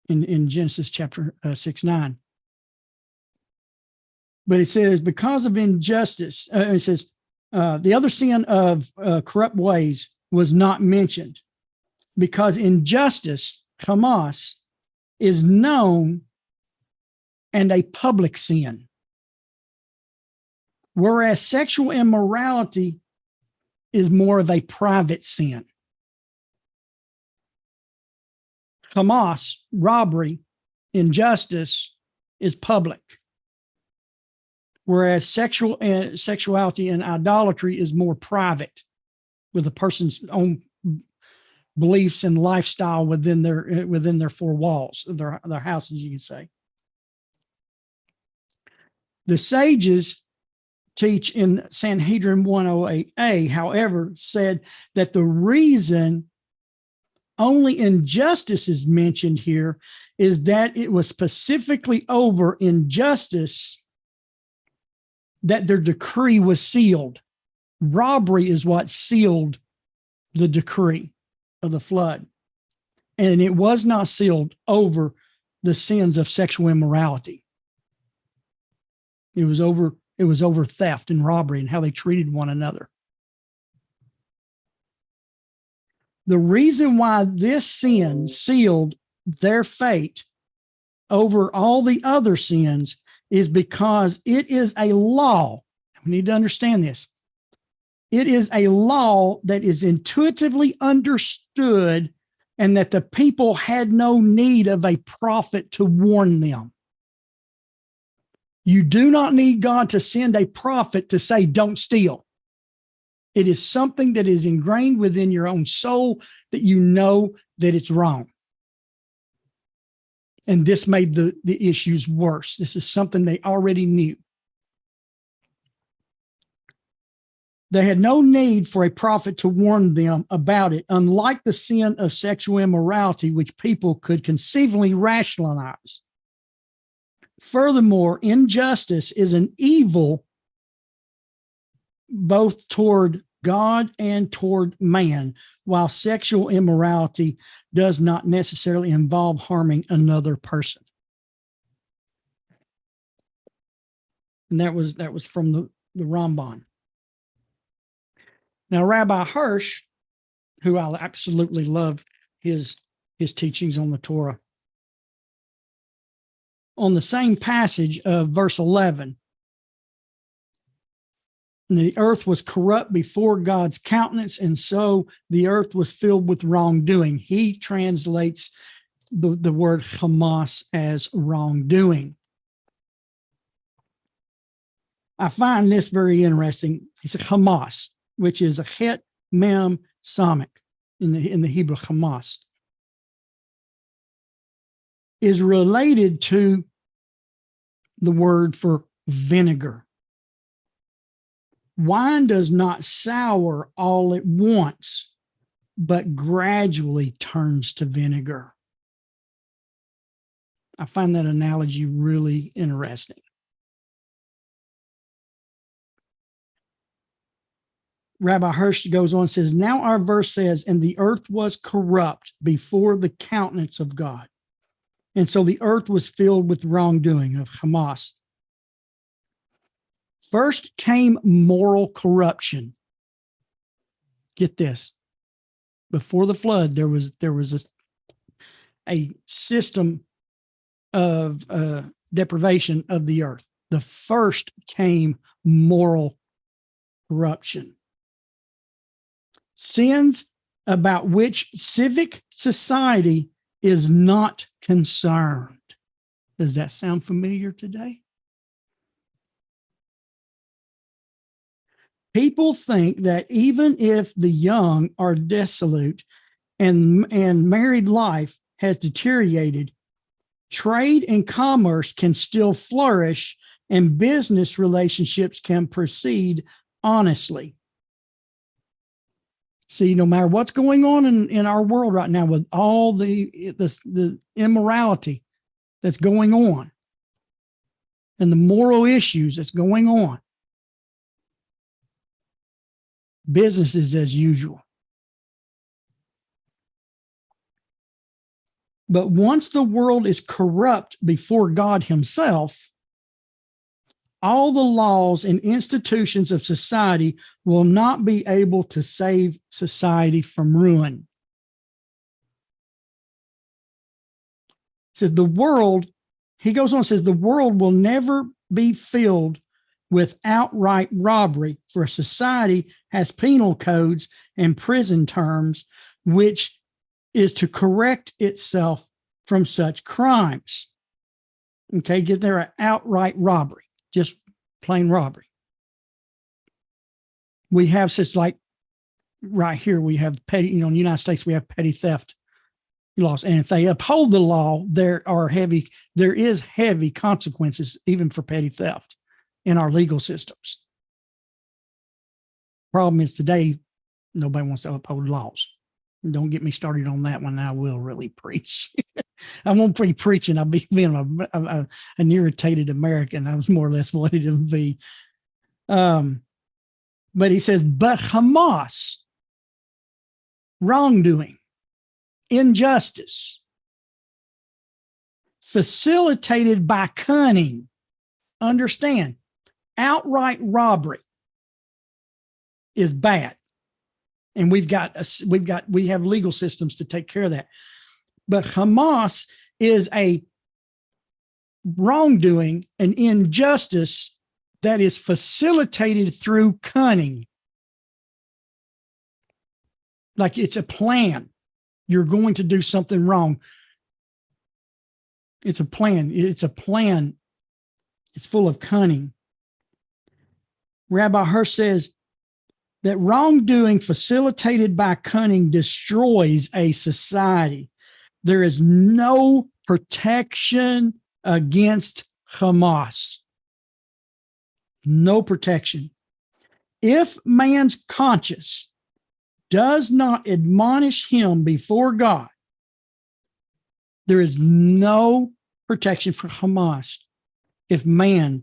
[SPEAKER 2] in Genesis chapter 6:9. But it says, because of injustice, it says, the other sin of corrupt ways was not mentioned because injustice, Hamas, is known and a public sin. Whereas sexual immorality is more of a private sin. Hamas, robbery, injustice is public. Whereas sexuality and idolatry is more private, with a person's own beliefs and lifestyle within their 4 walls of their houses, you can say. The sages teach in Sanhedrin 108a, however, said that the reason only injustice is mentioned here is that it was specifically over injustice that their decree was sealed. Robbery is what sealed the decree of the flood. And it was not sealed over the sins of sexual immorality. It was over theft and robbery and how they treated one another. The reason why this sin sealed their fate over all the other sins is because it is a law. We need to understand this. It is a law that is intuitively understood and that the people had no need of a prophet to warn them. You do not need God to send a prophet to say, don't steal. It is something that is ingrained within your own soul that you know that it's wrong. And this made the issues worse. This is something they already knew. They had no need for a prophet to warn them about it, unlike the sin of sexual immorality, which people could conceivably rationalize. Furthermore, injustice is an evil both toward God and toward man, while sexual immorality does not necessarily involve harming another person. And that was from the Ramban. Now, Rabbi Hirsh, who I absolutely love his teachings on the Torah, on the same passage of verse 11, the earth was corrupt before God's countenance, and so the earth was filled with wrongdoing. He translates the word Hamas as wrongdoing. I find this very interesting. It's a Hamas, which is a het mem samek in the Hebrew. Hamas is related to the word for vinegar. Wine does not sour all at once, but gradually turns to vinegar. I find that analogy really interesting. Rabbi Hirsh goes on and says, now our verse says, and the earth was corrupt before the countenance of God. And so the earth was filled with wrongdoing of Hamas. First came moral corruption. Get this. Before the flood, there was a system of deprivation of the earth. The first came moral corruption. Sins about which civic society is not concerned. Does that sound familiar today? People think that even if the young are desolate and married life has deteriorated, trade and commerce can still flourish and business relationships can proceed honestly. See, no matter what's going on in our world right now with all the immorality that's going on and the moral issues that's going on, business is as usual. But once the world is corrupt before God himself, all the laws and institutions of society will not be able to save society from ruin. So the world, he goes on and says, the world will never be filled with outright robbery, for society has penal codes and prison terms, which is to correct itself from such crimes. Okay, get there, outright robbery, just plain robbery. We have such, like right here, we have petty, in the United States, we have petty theft laws. And if they uphold the law, there is heavy consequences even for petty theft in our legal systems. Problem is today, nobody wants to uphold laws. Don't get me started on that one. I will really preach. I won't be preaching. I'll be being an irritated American. I was more or less wanted to be. But he says, but Hamas, wrongdoing, injustice, facilitated by cunning. Understand, outright robbery is bad. And we have legal systems to take care of that. But Hamas is a wrongdoing, an injustice that is facilitated through cunning. Like it's a plan. You're going to do something wrong. It's a plan. It's a plan. It's full of cunning. Rabbi Hirsh says that wrongdoing facilitated by cunning destroys a society. There is no protection against Hamas. No protection. If man's conscience does not admonish him before God, there is no protection for Hamas if man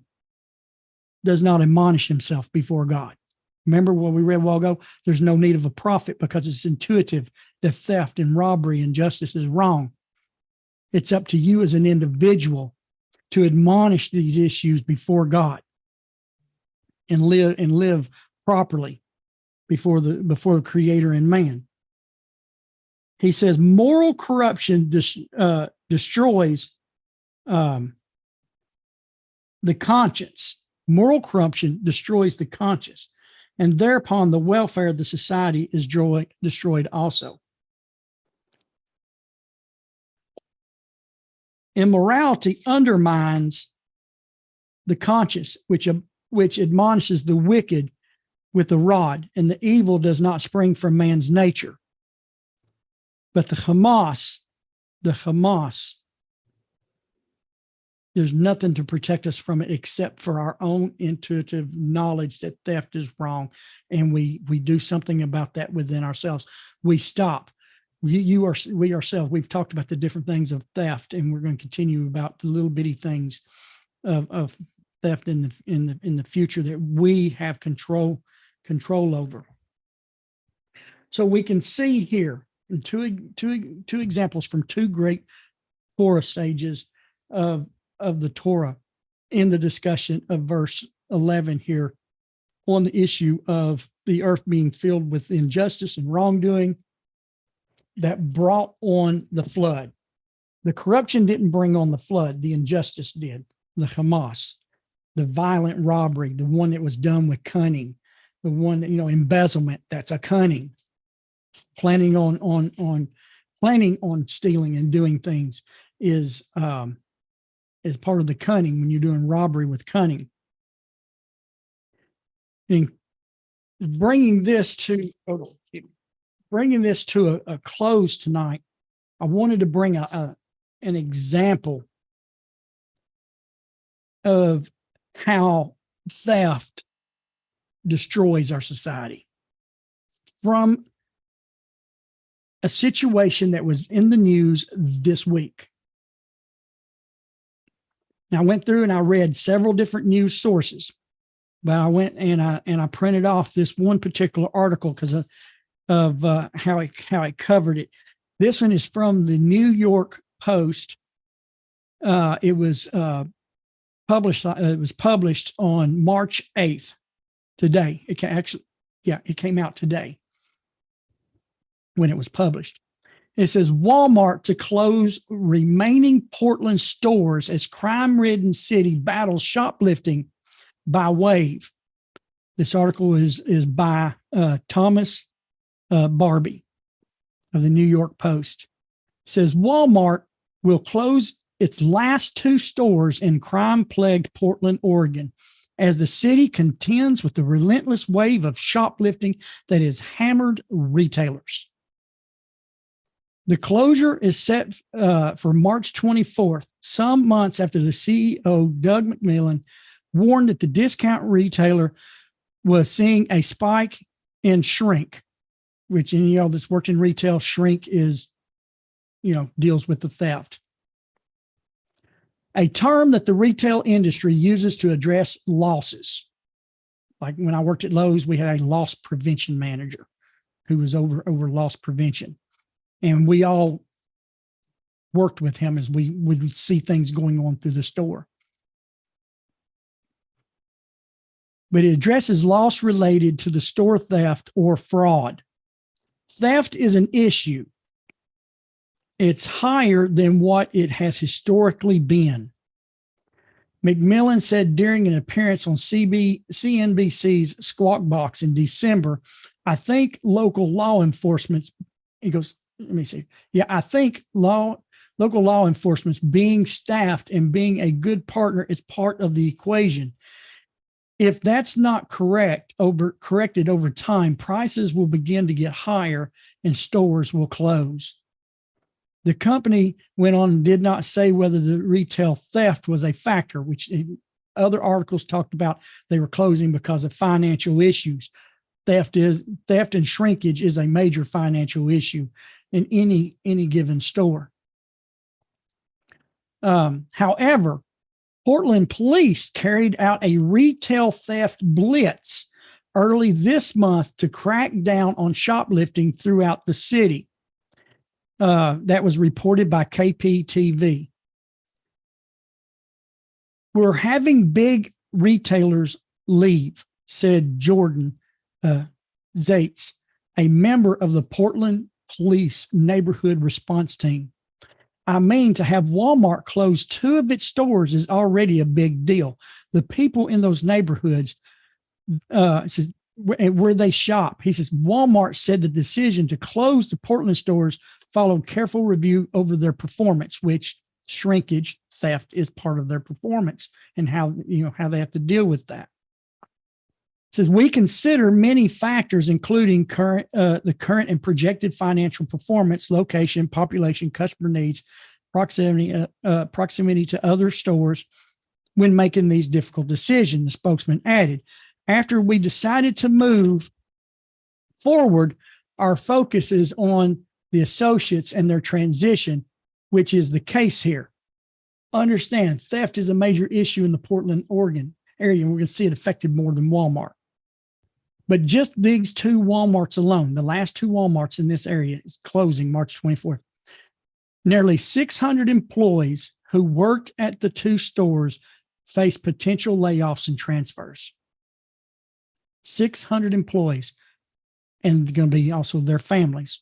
[SPEAKER 2] does not admonish himself before God. Remember what we read a while ago? There's no need of a prophet because it's intuitive that theft and robbery and justice is wrong. It's up to you as an individual to admonish these issues before God and live properly before the Creator and man. He says moral corruption destroys the conscience. Moral corruption destroys the conscience, and thereupon the welfare of the society is destroyed also. Immorality undermines the conscience, which admonishes the wicked with the rod, and the evil does not spring from man's nature. But the Hamas there's nothing to protect us from it except for our own intuitive knowledge that theft is wrong. And we do something about that within ourselves. We stop. We ourselves, we've talked about the different things of theft, and we're going to continue about the little bitty things of theft in the future that we have control over. So we can see here in two examples from two great Torah sages of the Torah in the discussion of verse 11 here on the issue of the earth being filled with injustice and wrongdoing that brought on the flood. The corruption didn't bring on the flood. The injustice did. The Hamas, the violent robbery, the one that was done with cunning, the one that, embezzlement, that's a cunning. Planning on stealing and doing things is part of the cunning when you're doing robbery with cunning. And bringing this to a close tonight, I wanted to bring an example of how theft destroys our society from a situation that was in the news this week. Now, I went through and I read several different news sources, but I went and I printed off this one particular article because of how I covered it. This one is from the New York Post. It was published on March 8th. Today, it came out today when it was published. It says Walmart to close remaining Portland stores as crime-ridden city battles shoplifting by wave. This article is by Thomas Barrabi of the New York Post. It says Walmart will close its last 2 stores in crime-plagued Portland, Oregon, as the city contends with the relentless wave of shoplifting that has hammered retailers. The closure is set for March 24th, some months after the CEO, Doug McMillan, warned that the discount retailer was seeing a spike in shrink, which, that's worked in retail, shrink is, deals with the theft. A term that the retail industry uses to address losses. Like when I worked at Lowe's, we had a loss prevention manager who was over loss prevention. And we all worked with him as we would see things going on through the store. But it addresses loss related to the store theft or fraud. Theft is an issue. It's higher than what it has historically been. McMillan said during an appearance on CNBC's Squawk Box in December, I think local law enforcement, he goes, let me see. Yeah, I think local law enforcement's being staffed and being a good partner is part of the equation. If that's not corrected over time, prices will begin to get higher and stores will close. The company went on and did not say whether the retail theft was a factor, which other articles talked about they were closing because of financial issues. Theft and shrinkage is a major financial issue in any given store. However, Portland police carried out a retail theft blitz early this month to crack down on shoplifting throughout the city. That was reported by KPTV. We're having big retailers leave, said Jordan Zaitz, a member of the Portland Police Neighborhood Response Team. I mean, to have Walmart close 2 of its stores is already a big deal. The people in those neighborhoods, says, where they shop, he says, Walmart said the decision to close the Portland stores followed careful review over their performance, which shrinkage, theft is part of their performance and how they have to deal with that. It says we consider many factors, including the current and projected financial performance, location, population, customer needs, proximity to other stores when making these difficult decisions, the spokesman added. After we decided to move forward, our focus is on the associates and their transition, which is the case here. Understand, theft is a major issue in the Portland, Oregon area, and we're going to see it affected more than Walmart. But just these two Walmarts alone, the last two Walmarts in this area is closing March 24th. Nearly 600 employees who worked at the two stores face potential layoffs and transfers. 600 employees, and going to be also their families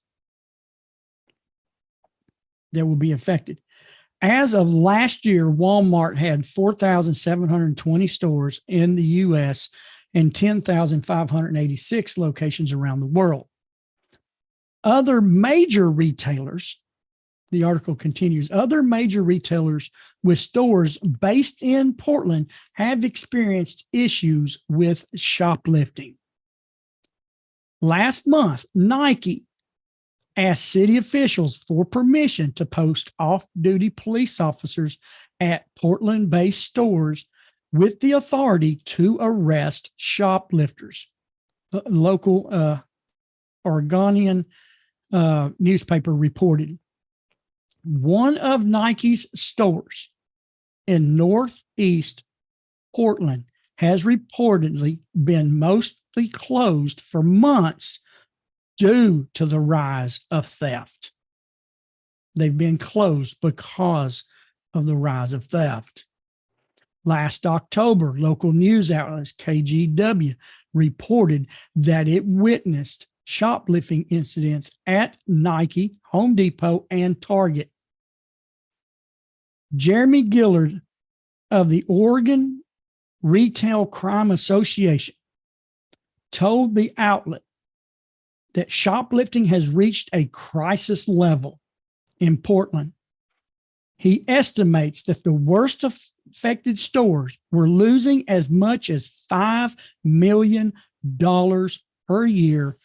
[SPEAKER 2] that will be affected. As of last year, Walmart had 4,720 stores in the U.S. and 10,586 locations around the world. Other major retailers, the article continues, other major retailers with stores based in Portland have experienced issues with shoplifting. Last month, Nike asked city officials for permission to post off-duty police officers at Portland-based stores with the authority to arrest shoplifters. The local Oregonian newspaper reported. One of Nike's stores in Northeast Portland has reportedly been mostly closed for months due to the rise of theft. They've been closed because of the rise of theft. Last October, local news outlets KGW reported that it witnessed shoplifting incidents at Nike, Home Depot, and Target. Jeremy Gillard of the Oregon Retail Crime Association told the outlet that shoplifting has reached a crisis level in Portland. He estimates that the worst affected stores were losing as much as $5 million per year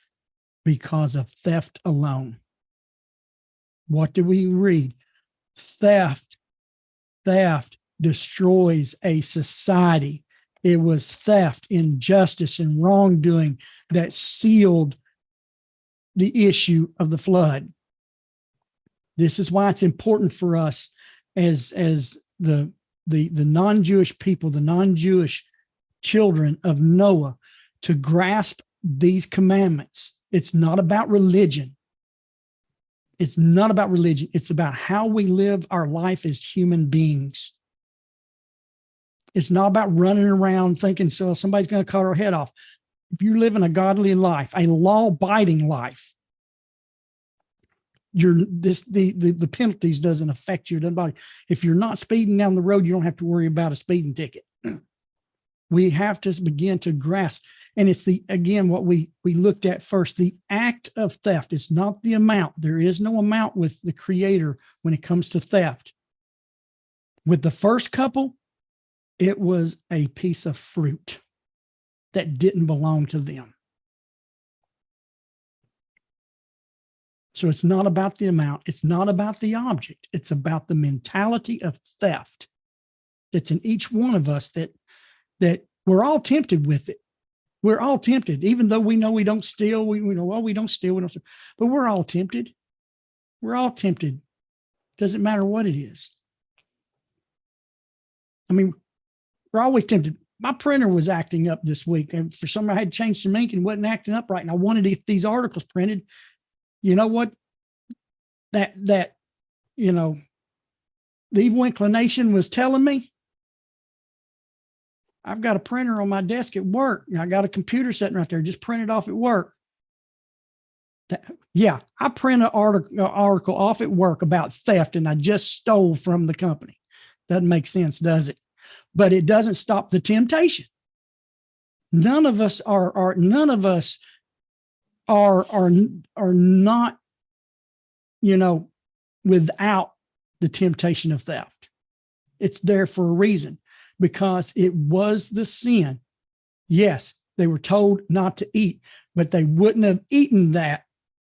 [SPEAKER 2] because of theft alone. What do we read? Theft destroys a society. It was theft, injustice, and wrongdoing that sealed the issue of the flood. This is why it's important for us as the non-Jewish people, the non-Jewish children of Noah, to grasp these commandments. It's not about religion. It's not about religion. It's about how we live our life as human beings. It's not about running around thinking, so somebody's going to cut our head off. If you're living a godly life, a law-abiding life, the penalties doesn't affect you. If you're not speeding down the road, you don't have to worry about a speeding ticket. We have to begin to grasp, and it's what we looked at first, the act of theft. It's not the amount. There is no amount with the Creator when it comes to theft. With the first couple, it was a piece of fruit that didn't belong to them. So it's not about the amount. It's not about the object. It's about the mentality of theft that's in each one of us, that we're all tempted with it. We're all tempted, even though we know we don't steal. We know, well, we don't steal, but we're all tempted. We're all tempted. Doesn't matter what it is. I mean, we're always tempted. My printer was acting up this week, and for some reason I had to change some ink and wasn't acting up right. And I wanted these articles printed. You know what? That the evil inclination was telling me, I've got a printer on my desk at work. I got a computer sitting right there, just printed off at work. I print an article off at work about theft, and I just stole from the company. Doesn't make sense, does it? But it doesn't stop the temptation. None of us are not, without the temptation of theft. It's there for a reason, because it was the sin. Yes, they were told not to eat, but they wouldn't have eaten that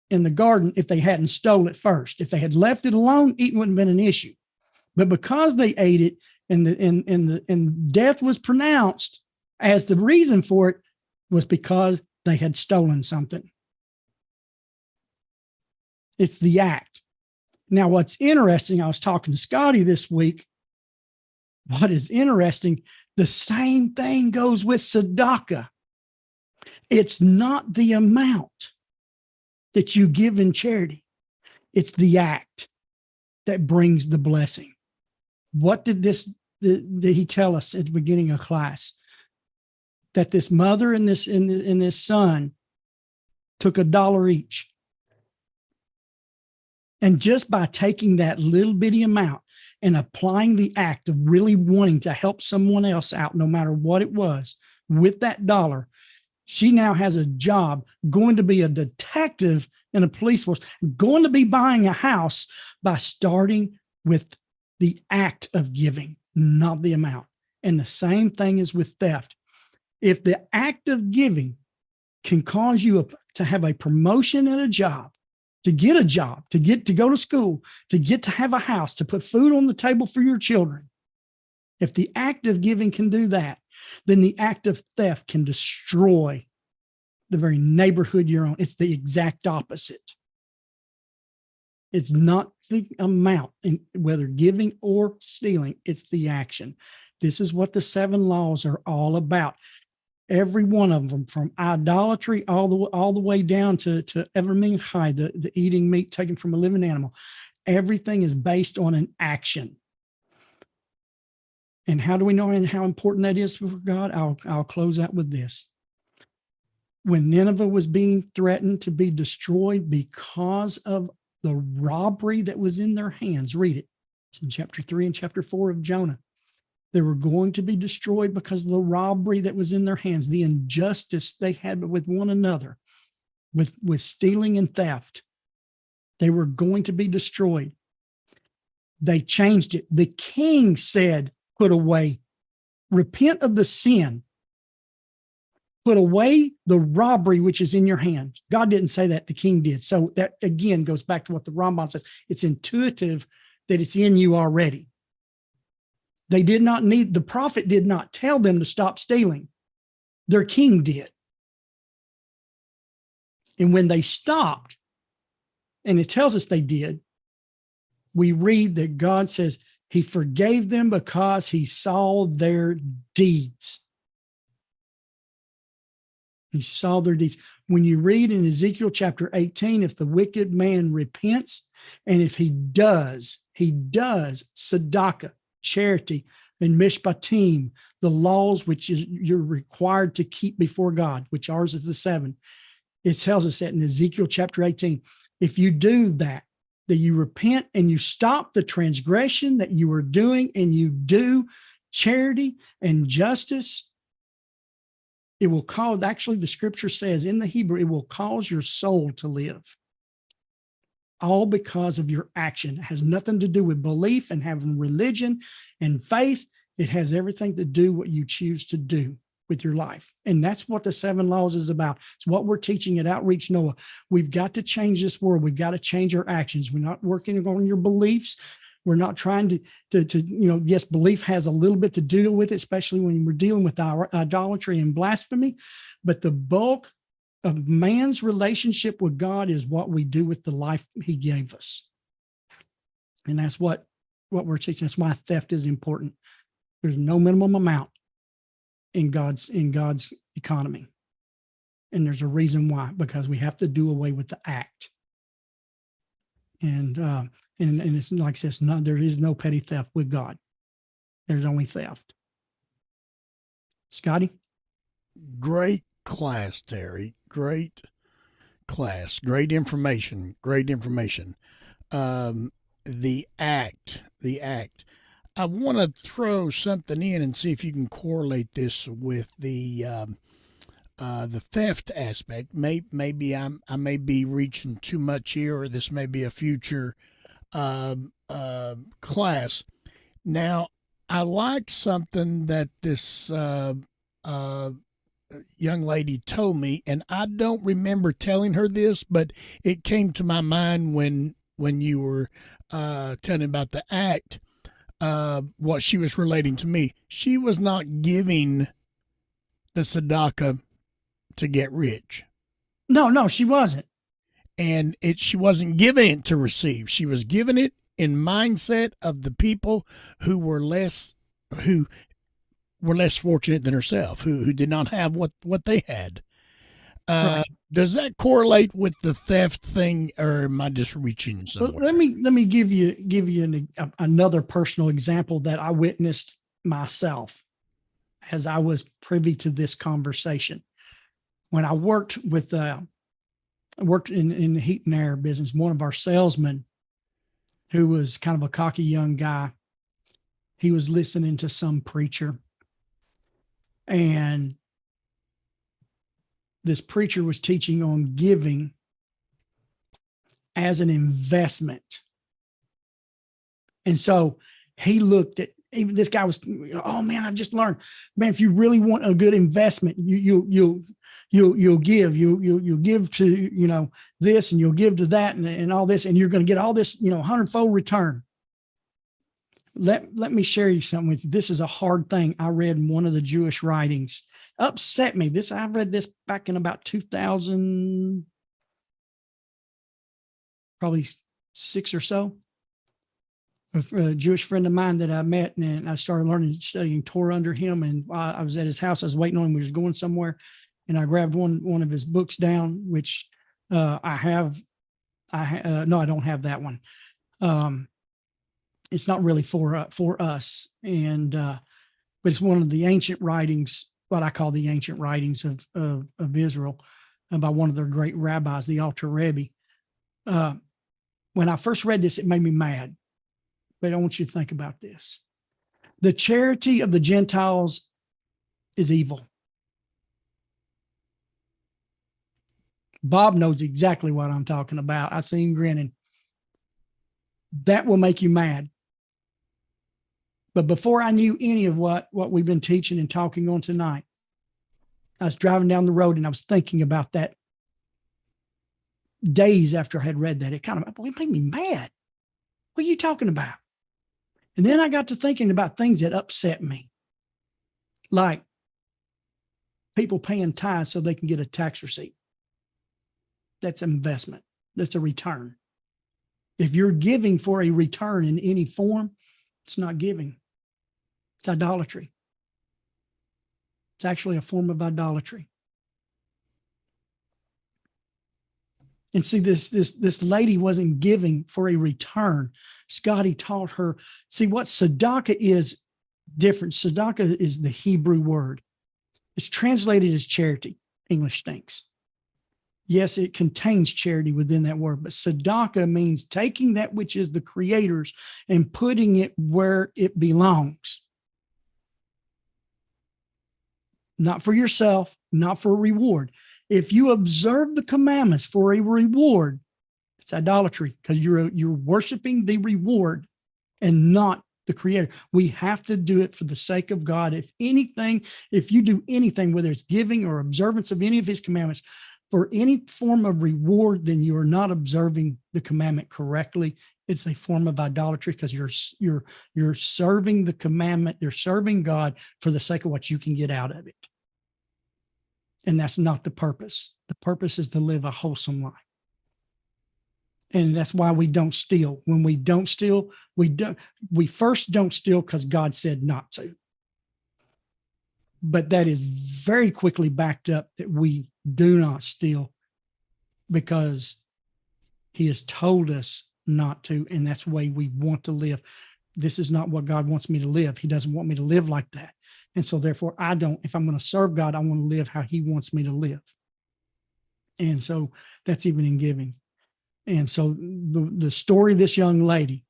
[SPEAKER 2] in the garden if they hadn't stole it first. If they had left it alone, eating wouldn't have been an issue. But because they ate it and death was pronounced as the reason for it was because they had stolen something. It's the act. Now, what's interesting, I was talking to Scotty this week. What is interesting, the same thing goes with tzedakah. It's not the amount that you give in charity. It's the act that brings the blessing. What did he tell us at the beginning of class? That this mother and this son took $1 each. And just by taking that little bitty amount and applying the act of really wanting to help someone else out, no matter what it was, with that $1, she now has a job, going to be a detective in a police force, going to be buying a house by starting with the act of giving, not the amount. And the same thing is with theft. If the act of giving can cause you to have a promotion at a job, to get a job, to go to school, to get to have a house, to put food on the table for your children, if the act of giving can do that, then the act of theft can destroy the very neighborhood you're on. It's the exact opposite. It's not the amount, whether giving or stealing, it's the action. This is what the 7 laws are all about. Every one of them, from idolatry all the way down to evermin chai, the eating meat taken from a living animal. Everything is based on an action. And how do we know how important that is for God? I'll close out with this. When Nineveh was being threatened to be destroyed because of the robbery that was in their hands, read it. It's in chapter 3 and chapter 4 of Jonah. They were going to be destroyed because of the robbery that was in their hands, the injustice they had with one another, with stealing and theft. They were going to be destroyed. They changed it. The king said, put away, repent of the sin, put away the robbery which is in your hands. God didn't say that, the king did. So that again goes back to what the RAMBAN says. It's intuitive that it's in you already. They did not need, the prophet did not tell them to stop stealing. Their king did. And when they stopped, and it tells us they did, we read that God says he forgave them because he saw their deeds. He saw their deeds. When you read in Ezekiel chapter 18, if the wicked man repents, and if he does tzedakah, charity, and mishpatim, the laws which you're required to keep before God, which ours is the 7. It tells us that in Ezekiel chapter 18, if you do that you repent and you stop the transgression that you were doing and you do charity and justice, it will cause, actually the scripture says in the Hebrew, it will cause your soul to live. All because of your action. It has nothing to do with belief and having religion and faith. It has everything to do what you choose to do with your life. And that's what the 7 laws is about. It's what we're teaching at Outreach Noah. We've got to change this world. We've got to change our actions. We're not working on your beliefs. We're not trying to yes, belief has a little bit to do with it, especially when we're dealing with our idolatry and blasphemy. But the bulk of man's relationship with God is what we do with the life he gave us. And that's what we're teaching. That's why theft is important. There's no minimum amount in God's economy. And there's a reason why, because we have to do away with the act. And it's like I said, there is no petty theft with God. There's only theft. Scotty?
[SPEAKER 1] Great class, Terry. Great class. Great information. Great information. The act. I want to throw something in and see if you can correlate this with the theft aspect. Maybe I may be reaching too much here, or this may be a future class. Now, I like something that this young lady told me, and I don't remember telling her this, but it came to my mind when you were telling about the act. what she was relating to me. She was not giving the tzedakah to get rich.
[SPEAKER 2] No, she wasn't.
[SPEAKER 1] And she wasn't giving it to receive. She was giving it in mindset of the people who were less fortunate than herself, who did not have what they had.
[SPEAKER 2] Right.
[SPEAKER 1] Does that correlate with the theft thing, or am I just reaching somewhere?
[SPEAKER 2] Well, let me give you another personal example that I witnessed myself as I was privy to this conversation. When I worked in the heat and air business, one of our salesmen, who was kind of a cocky young guy, he was listening to some preacher, and this preacher was teaching on giving as an investment. And so he looked at, even this guy was, oh man, I just learned, man, if you really want a good investment, you'll give to, this, and you'll give to that and all this, and you're going to get all this, 100-fold return. Let me share you something with you. This is a hard thing I read in one of the Jewish writings. Upset me. I read this back in about 2000, probably 6 or so. A Jewish friend of mine that I met, and I started learning, studying Torah under him. And I was at his house. I was waiting on him. We was going somewhere, and I grabbed one of his books down, which no, I don't have that one. It's not really for us, but it's one of the ancient writings, what I call the ancient writings of Israel, by one of their great rabbis, the Rabbi. When I first read this, it made me mad. But I want you to think about this. The charity of the Gentiles is evil. Bob knows exactly what I'm talking about. I see him grinning. That will make you mad. But before I knew any of what we've been teaching and talking on tonight, I was driving down the road and I was thinking about that days after I had read that. It made me mad. What are you talking about? And then I got to thinking about things that upset me, like people paying tithes so they can get a tax receipt. That's an investment. That's a return. If you're giving for a return in any form, it's not giving. It's idolatry. It's actually a form of idolatry. And see, this lady wasn't giving for a return. Scotty taught her. See, what tzedakah is different. Tzedakah is the Hebrew word. It's translated as charity. English stinks. Yes, it contains charity within that word, but tzedakah means taking that which is the Creator's and putting it where it belongs. Not for yourself, not for a reward. If you observe the commandments for a reward, it's idolatry, because you're worshiping the reward and not the Creator. We have to do it for the sake of God. If you do anything, whether it's giving or observance of any of His commandments, for any form of reward, then you are not observing the commandment correctly. It's a form of idolatry, because you're serving the commandment, you're serving God for the sake of what you can get out of it. And that's not the purpose. The purpose is to live a wholesome life. And that's why we don't steal. When we don't steal, we first don't steal because God said not to. But that is very quickly backed up that we do not steal because He has told us not to, and that's the way we want to live. This is not what God wants me to live. He doesn't want me to live like that. And so therefore if I'm going to serve God, I want to live how He wants me to live. And so that's even in giving. And so the story of this young lady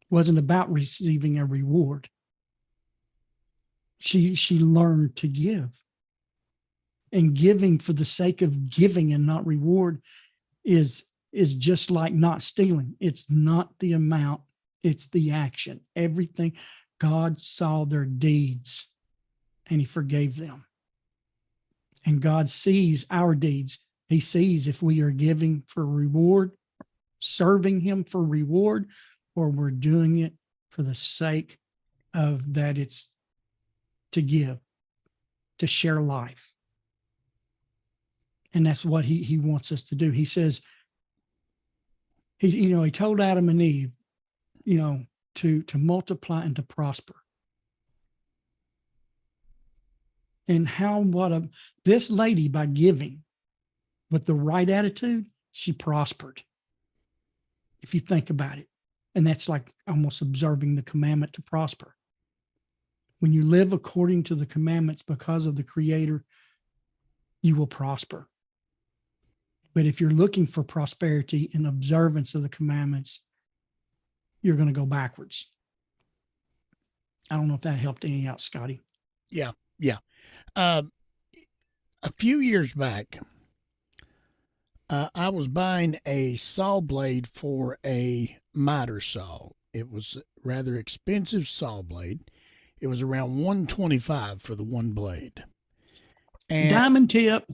[SPEAKER 2] wasn't about receiving a reward. She learned to give. And giving for the sake of giving and not reward is just like not stealing. It's not the amount, it's the action. Everything. God saw their deeds and He forgave them. And God sees our deeds. He sees if we are giving for reward, serving Him for reward, or we're doing it for the sake of that it's to give, to share life. And that's what he wants us to do. He says, he told Adam and Eve, to multiply and to prosper. And this lady, by giving with the right attitude, she prospered. If you think about it. And that's like almost observing the commandment to prosper. When you live according to the commandments because of the Creator, you will prosper. But if you're looking for prosperity and observance of the commandments, you're going to go backwards. I don't know if that helped any out, Scotty.
[SPEAKER 1] Yeah. A few years back, I was buying a saw blade for a miter saw. It was a rather expensive saw blade. It was around $125 for the one blade. And
[SPEAKER 2] diamond tip.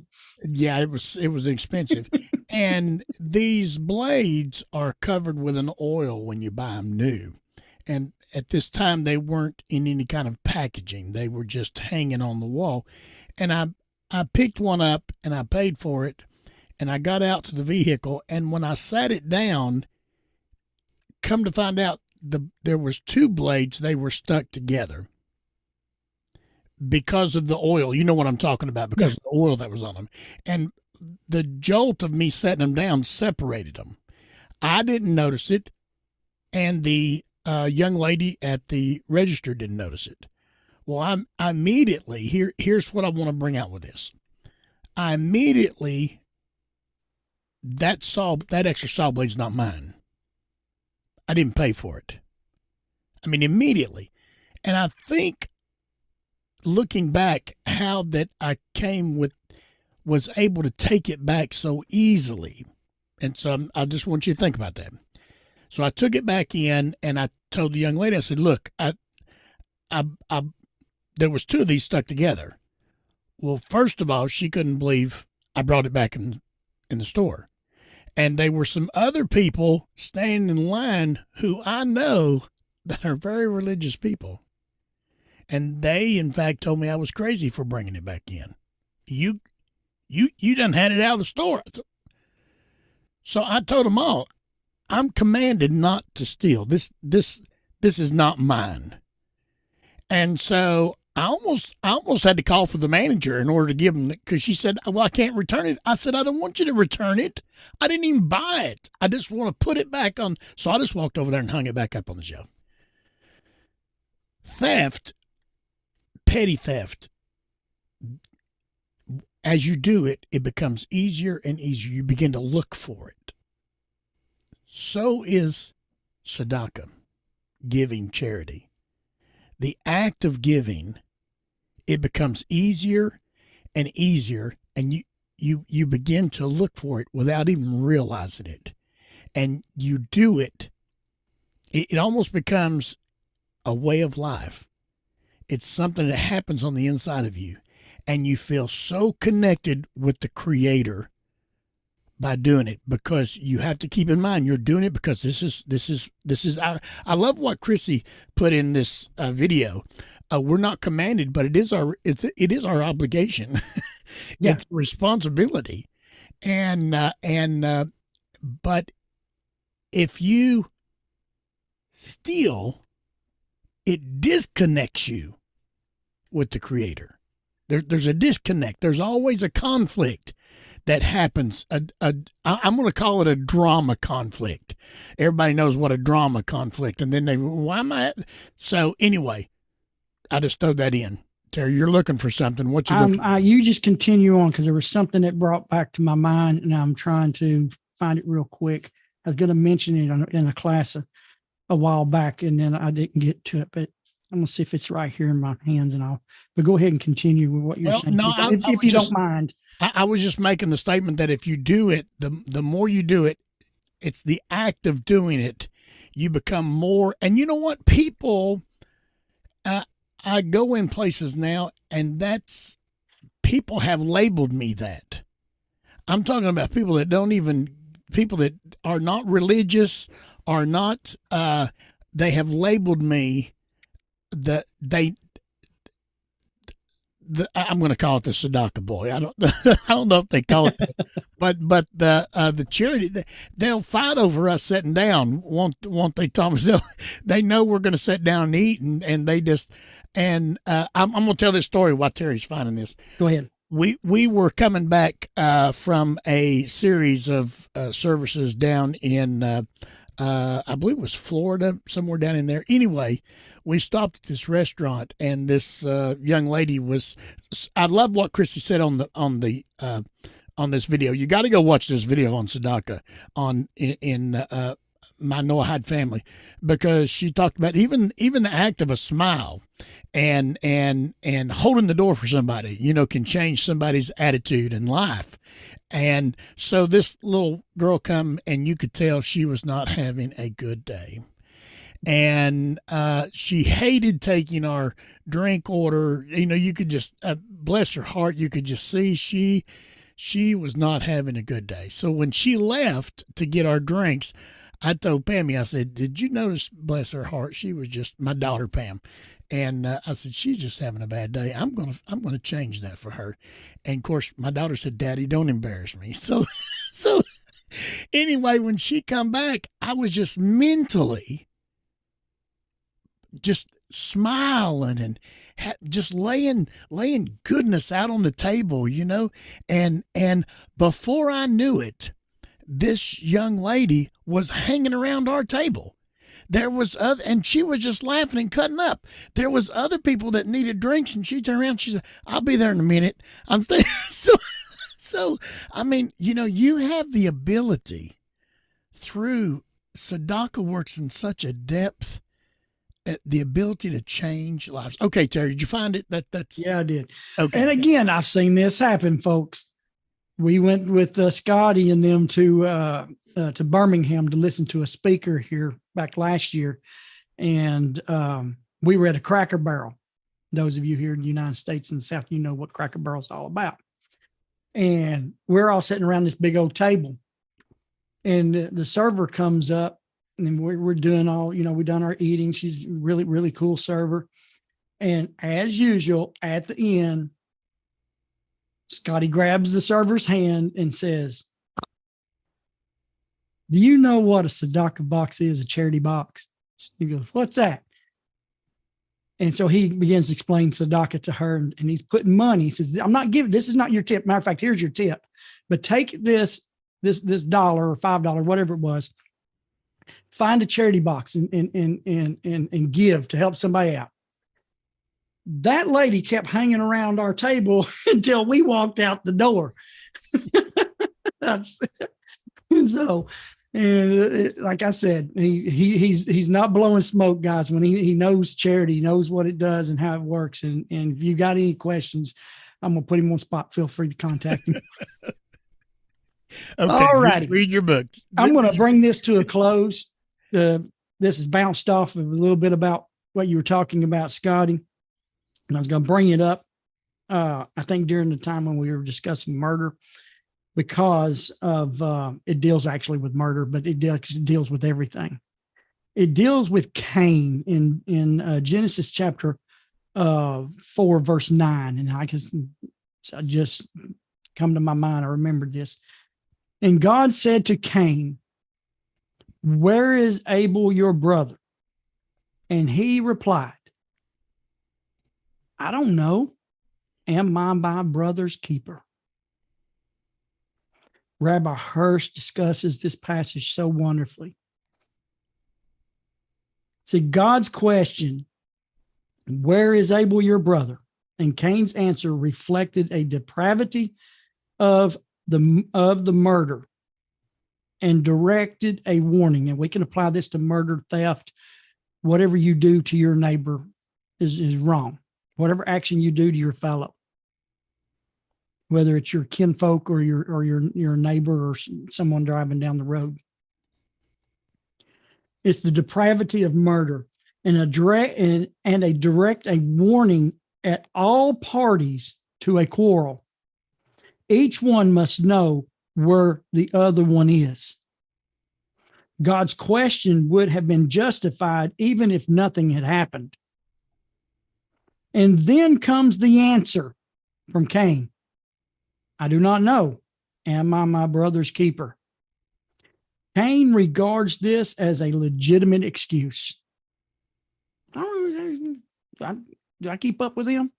[SPEAKER 1] Yeah, it was expensive. And these blades are covered with an oil when you buy them new. And at this time, they weren't in any kind of packaging. They were just hanging on the wall. And I picked one up and I paid for it. And I got out to the vehicle. And when I sat it down, come to find out, there was two blades. They were stuck together because of the oil. You know what I'm talking about, because of the oil that was on them. And the jolt of me setting them down separated them. I didn't notice it. And the young lady at the register didn't notice it. Well, I immediately, here's what I want to bring out with this. I immediately, that extra saw blade's not mine. I didn't pay for it. I mean, immediately. And I think, looking back, how that I was able to take it back so easily. And so I just want you to think about that. So I took it back in and I told the young lady, I said, look, there was two of these stuck together. Well, first of all, she couldn't believe I brought it back in the store. And there were some other people standing in line who I know that are very religious people. And they, in fact, told me I was crazy for bringing it back in. You done had it out of the store. So I told them all, I'm commanded not to steal. This is not mine. And so I almost had to call for the manager in order to give them, because she said, well, I can't return it. I said, I don't want you to return it. I didn't even buy it. I just want to put it back on. So I just walked over there and hung it back up on the shelf. Theft, petty theft, as you do it, it becomes easier and easier. You begin to look for it. So is tzedakah, giving charity. The act of giving, it becomes easier and easier, and you begin to look for it without even realizing it. And you do it. It almost becomes a way of life. It's something that happens on the inside of you, and you feel so connected with the Creator by doing it, because you have to keep in mind you're doing it because this is our. I love what Chrissy put in this video. We're not commanded, but it is our obligation.
[SPEAKER 2] Yeah.
[SPEAKER 1] It's responsibility, but if you steal, it disconnects you with the Creator. There's a disconnect. There's always a conflict that happens. I'm going to call it a drama conflict. Everybody knows what a drama conflict. And then why am I? So anyway, I just throw that in. Terry, you're looking for something. What you looking for?
[SPEAKER 2] You just continue on, because there was something that brought back to my mind, and I'm trying to find it real quick. I was going to mention it in a class a while back, and then I didn't get to it, but I'm going to see if it's right here in my hands, but go ahead and continue with what you're saying.
[SPEAKER 1] No,
[SPEAKER 2] if you don't mind.
[SPEAKER 1] I was just making the statement that if you do it, the more you do it, it's the act of doing it. You become more, and you know what? People, I go in places now, and people have labeled me that. I'm talking about people that are not religious, are not, they have labeled me I'm going to call it the Sadaka boy. I don't I don't know if they call it that, but the charity, they'll fight over us sitting down. Won't they, Thomas? They know we're going to sit down and eat, and they just I'm going to tell this story while Terry's finding this.
[SPEAKER 2] Go ahead.
[SPEAKER 1] We were coming back from a series of services down in I believe it was Florida, somewhere down in there. Anyway, we stopped at this restaurant, and this young lady was. I love what Christy said on this video. You got to go watch this video on Sadaka in my Noahide family, because she talked about even the act of a smile and holding the door for somebody, can change somebody's attitude in life. And so this little girl come, and you could tell she was not having a good day. And she hated taking our drink order. You could just, bless her heart, you could just see she was not having a good day. So when she left to get our drinks, I told Pammy, I said, did you notice, bless her heart, she was just, my daughter Pam, and I said, she's just having a bad day. I'm gonna change that for her. And of course, my daughter said, Daddy, don't embarrass me. So anyway, when she come back, I was just mentally just smiling and just laying goodness out on the table, and before I knew it, this young lady was hanging around our table. There was and she was just laughing and cutting up. There was other people that needed drinks, and she turned around and she said, I'll be there in a minute. I'm staying. So, I mean, you have the ability through Sadaka works in such a depth, the ability to change lives. Okay, Terry, did you find it? That's
[SPEAKER 2] Yeah, I did.
[SPEAKER 1] Okay.
[SPEAKER 2] And again, I've seen this happen, folks. We went with Scotty and them to Birmingham to listen to a speaker here back last year. And we were at a Cracker Barrel. Those of you here in the United States and the South, you know what Cracker Barrel is all about. And we're all sitting around this big old table. And the server comes up, and we're doing all, we done our eating. She's really, really cool server. And as usual, at the end, Scotty grabs the server's hand and says, do you know what a Sadaka box is, a charity box? He goes, what's that? And so he begins to explain Sadaka to her, and he's putting money. He says, I'm not giving, this is not your tip. Matter of fact, here's your tip. But take this $1 or $5, whatever it was, find a charity box and give to help somebody out. That lady kept hanging around our table until we walked out the door. Like I said, he's not blowing smoke, guys. When he knows charity, he knows what it does and how it works. And if you got any questions, I'm gonna put him on spot. Feel free to contact him.
[SPEAKER 1] Okay,
[SPEAKER 2] all righty.
[SPEAKER 1] Read your book.
[SPEAKER 2] I'm gonna bring this to a close. This is bounced off of a little bit about what you were talking about, Scotty. And I was going to bring it up, I think, during the time when we were discussing murder, because of it deals actually with murder, but it deals with everything. It deals with Cain in Genesis chapter 4, verse 9. And I just come to my mind. I remembered this. And God said to Cain, where is Abel, your brother? And he replied, I don't know. Am I my brother's keeper? Rabbi Hirsh discusses this passage so wonderfully. See, God's question, where is Abel, your brother? And Cain's answer reflected a depravity of the murder and directed a warning. And we can apply this to murder, theft. Whatever you do to your neighbor is wrong. Whatever action you do to your fellow, whether it's your kinfolk or your neighbor or someone driving down the road. It's the depravity of murder and a direct warning at all parties to a quarrel. Each one must know where the other one is. God's question would have been justified even if nothing had happened. And then comes the answer from Cain. I do not know. Am I my brother's keeper? Cain regards this as a legitimate excuse. Do I keep up with him?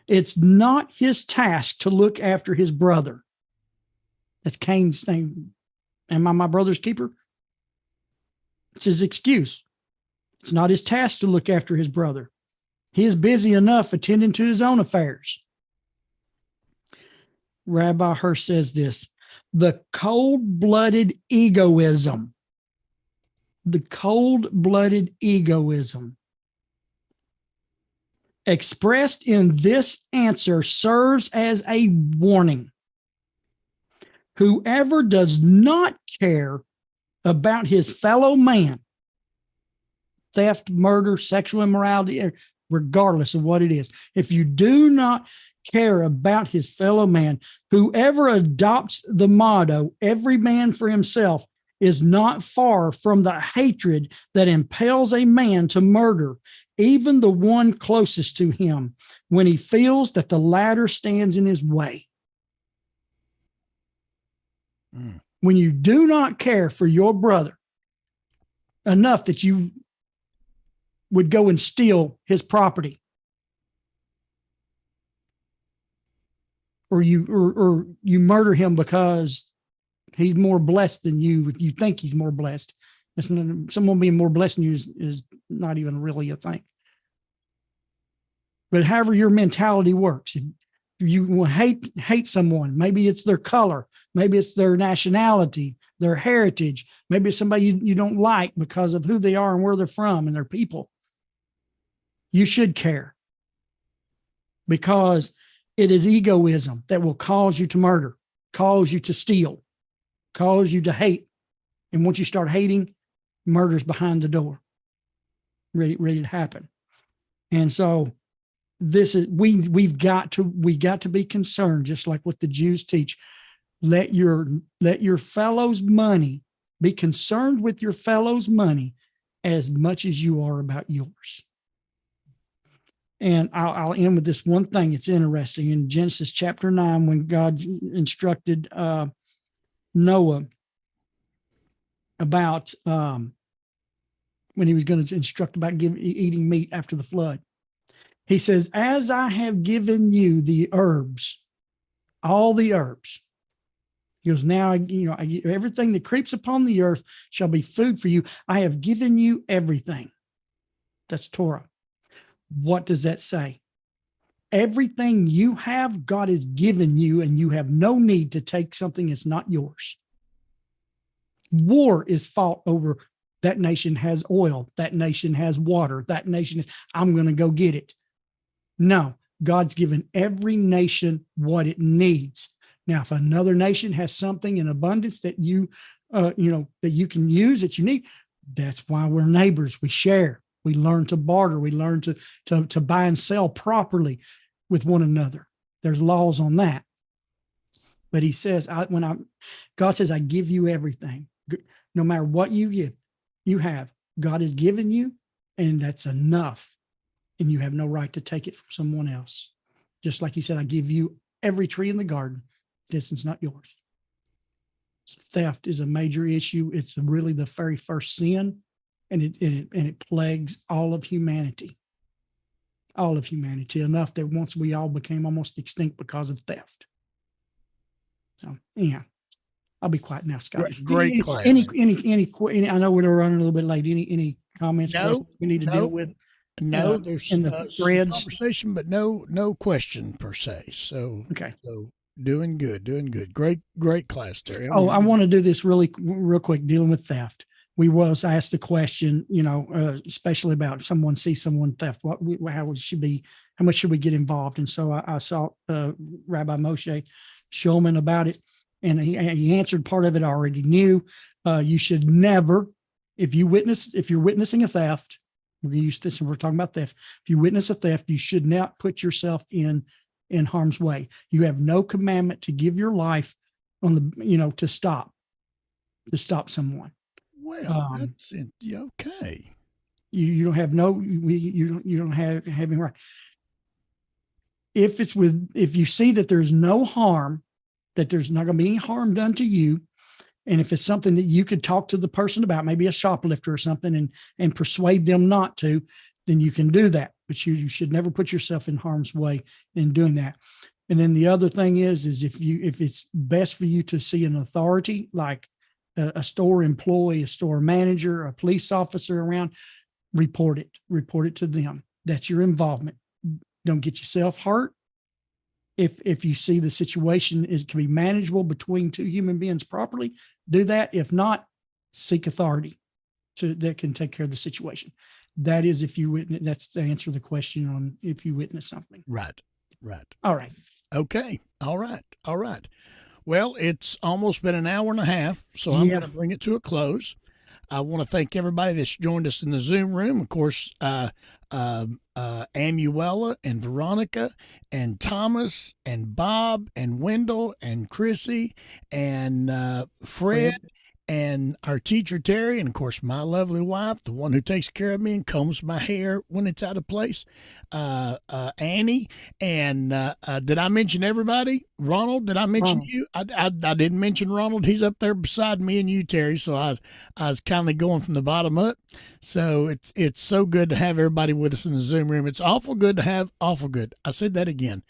[SPEAKER 2] It's not his task to look after his brother. That's Cain's thing. Am I my brother's keeper? It's his excuse. It's not his task to look after his brother. He is busy enough attending to his own affairs. Rabbi Hirsh says this, the cold-blooded egoism expressed in this answer serves as a warning. Whoever does not care about his fellow man, theft, murder, sexual immorality, regardless of what it is, if you do not care about his fellow man, whoever adopts the motto, every man for himself, is not far from the hatred that impels a man to murder, even the one closest to him, when he feels that the latter stands in his way. When you do not care for your brother enough that you would go and steal his property, or you murder him because he's more blessed than you, if you think he's more blessed. Someone being more blessed than you is not even really a thing. But however your mentality works, if you hate someone, maybe it's their color, maybe it's their nationality, their heritage, maybe it's somebody you don't like because of who they are and where they're from and their people. You should care, because it is egoism that will cause you to murder, cause you to steal, cause you to hate. And once you start hating, murder's behind the door, ready to happen. And so this is, we got to be concerned, just like what the Jews teach. Let your fellow's money, be concerned with your fellow's money as much as you are about yours. And I'll end with this one thing. It's interesting. In Genesis chapter 9, when God instructed Noah about when he was going to instruct about eating meat after the flood, he says, as I have given you the herbs, all the herbs, he goes, now, everything that creeps upon the earth shall be food for you. I have given you everything. That's Torah. What does that say? Everything you have, God has given you, and you have no need to take something that's not yours. War is fought over that nation has oil, that nation has water, that nation is, I'm going to go get it. No, God's given every nation what it needs. Now, if another nation has something in abundance that that you can use, that you need, that's why we're neighbors. We share. We learn to barter. We learn to buy and sell properly with one another. There's laws on that. But he says, God says, I give you everything. No matter what you have, God has given you, and that's enough. And you have no right to take it from someone else. Just like he said, I give you every tree in the garden. This is not yours. Theft is a major issue. It's really the very first sin. And it plagues all of humanity. All of humanity, enough that once we all became almost extinct because of theft. So, yeah, I'll be quiet now, Scott.
[SPEAKER 1] Great class.
[SPEAKER 2] Any, I know we're running a little bit late. Any comments we need to deal with?
[SPEAKER 1] No, there's
[SPEAKER 2] in the
[SPEAKER 1] some
[SPEAKER 2] threads,
[SPEAKER 1] conversation, but no question per se. So,
[SPEAKER 2] okay.
[SPEAKER 1] So doing good. Great class, Terry.
[SPEAKER 2] Oh, I want to do this real quick, dealing with theft. We was asked the question, especially about someone sees someone theft. How much should we get involved? And so I saw Rabbi Moshe Shulman about it, and he answered part of it. I already knew. You should never, if you're witnessing a theft, we're going to use this and we're talking about theft. If you witness a theft, you should not put yourself in harm's way. You have no commandment to give your life on the, to stop someone.
[SPEAKER 1] Well, that's okay.
[SPEAKER 2] You don't have you don't have having right. If you see that there's no harm, that there's not going to be any harm done to you, and if it's something that you could talk to the person about, maybe a shoplifter or something, and persuade them not to, then you can do that. But you should never put yourself in harm's way in doing that. And then the other thing is if it's best for you to see an authority, like a store employee, a store manager, a police officer around, report it to them. That's your involvement. Don't get yourself hurt. If you see the situation can be manageable between two human beings properly, do that. If not, seek authority that can take care of the situation. That is if you witness. That's to answer the question on if you witness something.
[SPEAKER 1] Right.
[SPEAKER 2] All right.
[SPEAKER 1] Okay. All right. Well, it's almost been an hour and a half, so I'm going to bring it to a close. I want to thank everybody that's joined us in the Zoom room. Of course, Amuela and Veronica and Thomas and Bob and Wendell and Chrissy and Fred and our teacher Terry, and of course my lovely wife, the one who takes care of me and combs my hair when it's out of place, Annie. And did I mention everybody? Ronald, did I mention you? I didn't mention Ronald. He's up there beside me and you, Terry. So I was kind of going from the bottom up. So it's so good to have everybody with us in the Zoom room. It's awful good to have I said that again.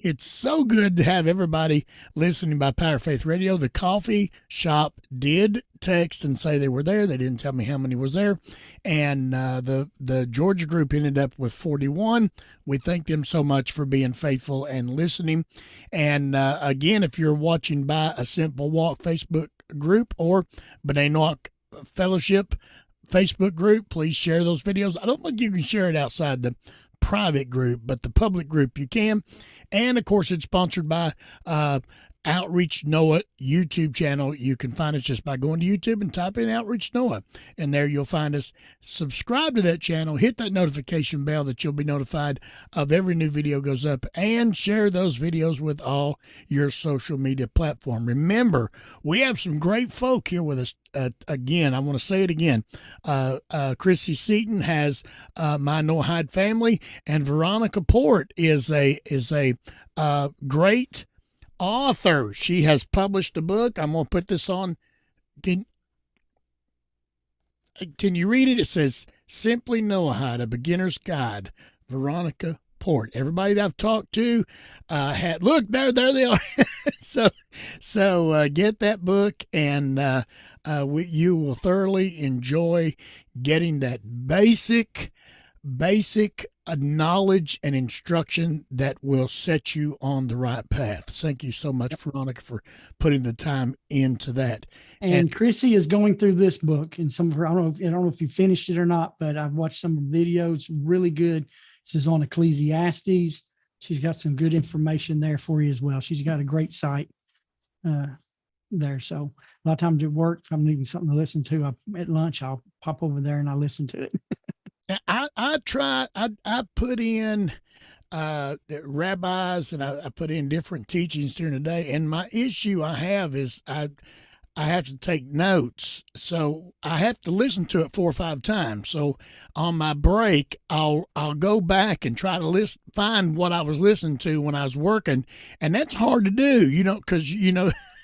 [SPEAKER 1] It's so good to have everybody listening by Power Faith Radio. The coffee shop did text and say they were there. They didn't tell me how many was there. And the Georgia group ended up with 41. We thank them so much for being faithful and listening. And again, if you're watching by a Simple Walk Facebook group or B'nai Noach Fellowship Facebook group, please share those videos. I don't think you can share it outside the private group, but the public group you can. And of course, it's sponsored by Outreach Noah YouTube channel. You can find us just by going to YouTube and type in Outreach Noah, and there you'll find us. Subscribe to that channel, hit that notification bell that you'll be notified of every new video goes up, and share those videos with all your social media platform. Remember, we have some great folk here with us. Again, I want to say it again. Chrissy Seaton has My Noahide Family, and Veronica Port is a great author. She has published a book. I'm going to put this on. Can you read it? It says Simply Noahide, a Beginner's Guide. Veronica Port. Everybody that I've talked to look there they are. so get that book, and you will thoroughly enjoy getting that basic knowledge and instruction that will set you on the right path. Thank you so much, Veronica, for putting the time into that.
[SPEAKER 2] And Chrissy is going through this book, and some of her, I don't know if you finished it or not, but I've watched some videos. Really good. This is on Ecclesiastes. She's got some good information there for you as well. She's got a great site there. So a lot of times at work, if I'm needing something to listen to, at lunch, I'll pop over there and I listen to it. I put in rabbis, and I put in different teachings during the day. And my issue I have is I have to take notes. So I have to listen to it 4 or 5 times. So on my break, I'll go back and try to find what I was listening to when I was working. And that's hard to do, because,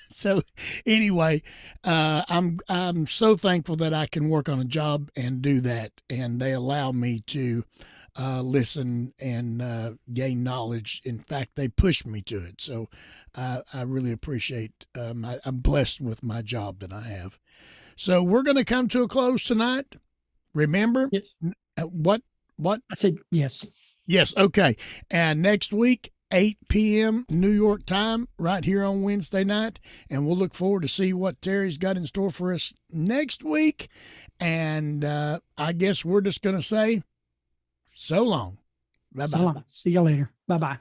[SPEAKER 2] so anyway, I'm so thankful that I can work on a job and do that, and they allow me to listen and gain knowledge. In fact, they push me to it. So I really appreciate. I'm blessed with my job that I have. So we're going to come to a close tonight. Remember what? I said yes.
[SPEAKER 1] Yes. Okay. And next week, 8 p.m. New York time, right here on Wednesday night. And we'll look forward to see what Terry's got in store for us next week. And I guess we're just going to say so long. Bye-bye.
[SPEAKER 2] So long. See you later. Bye-bye.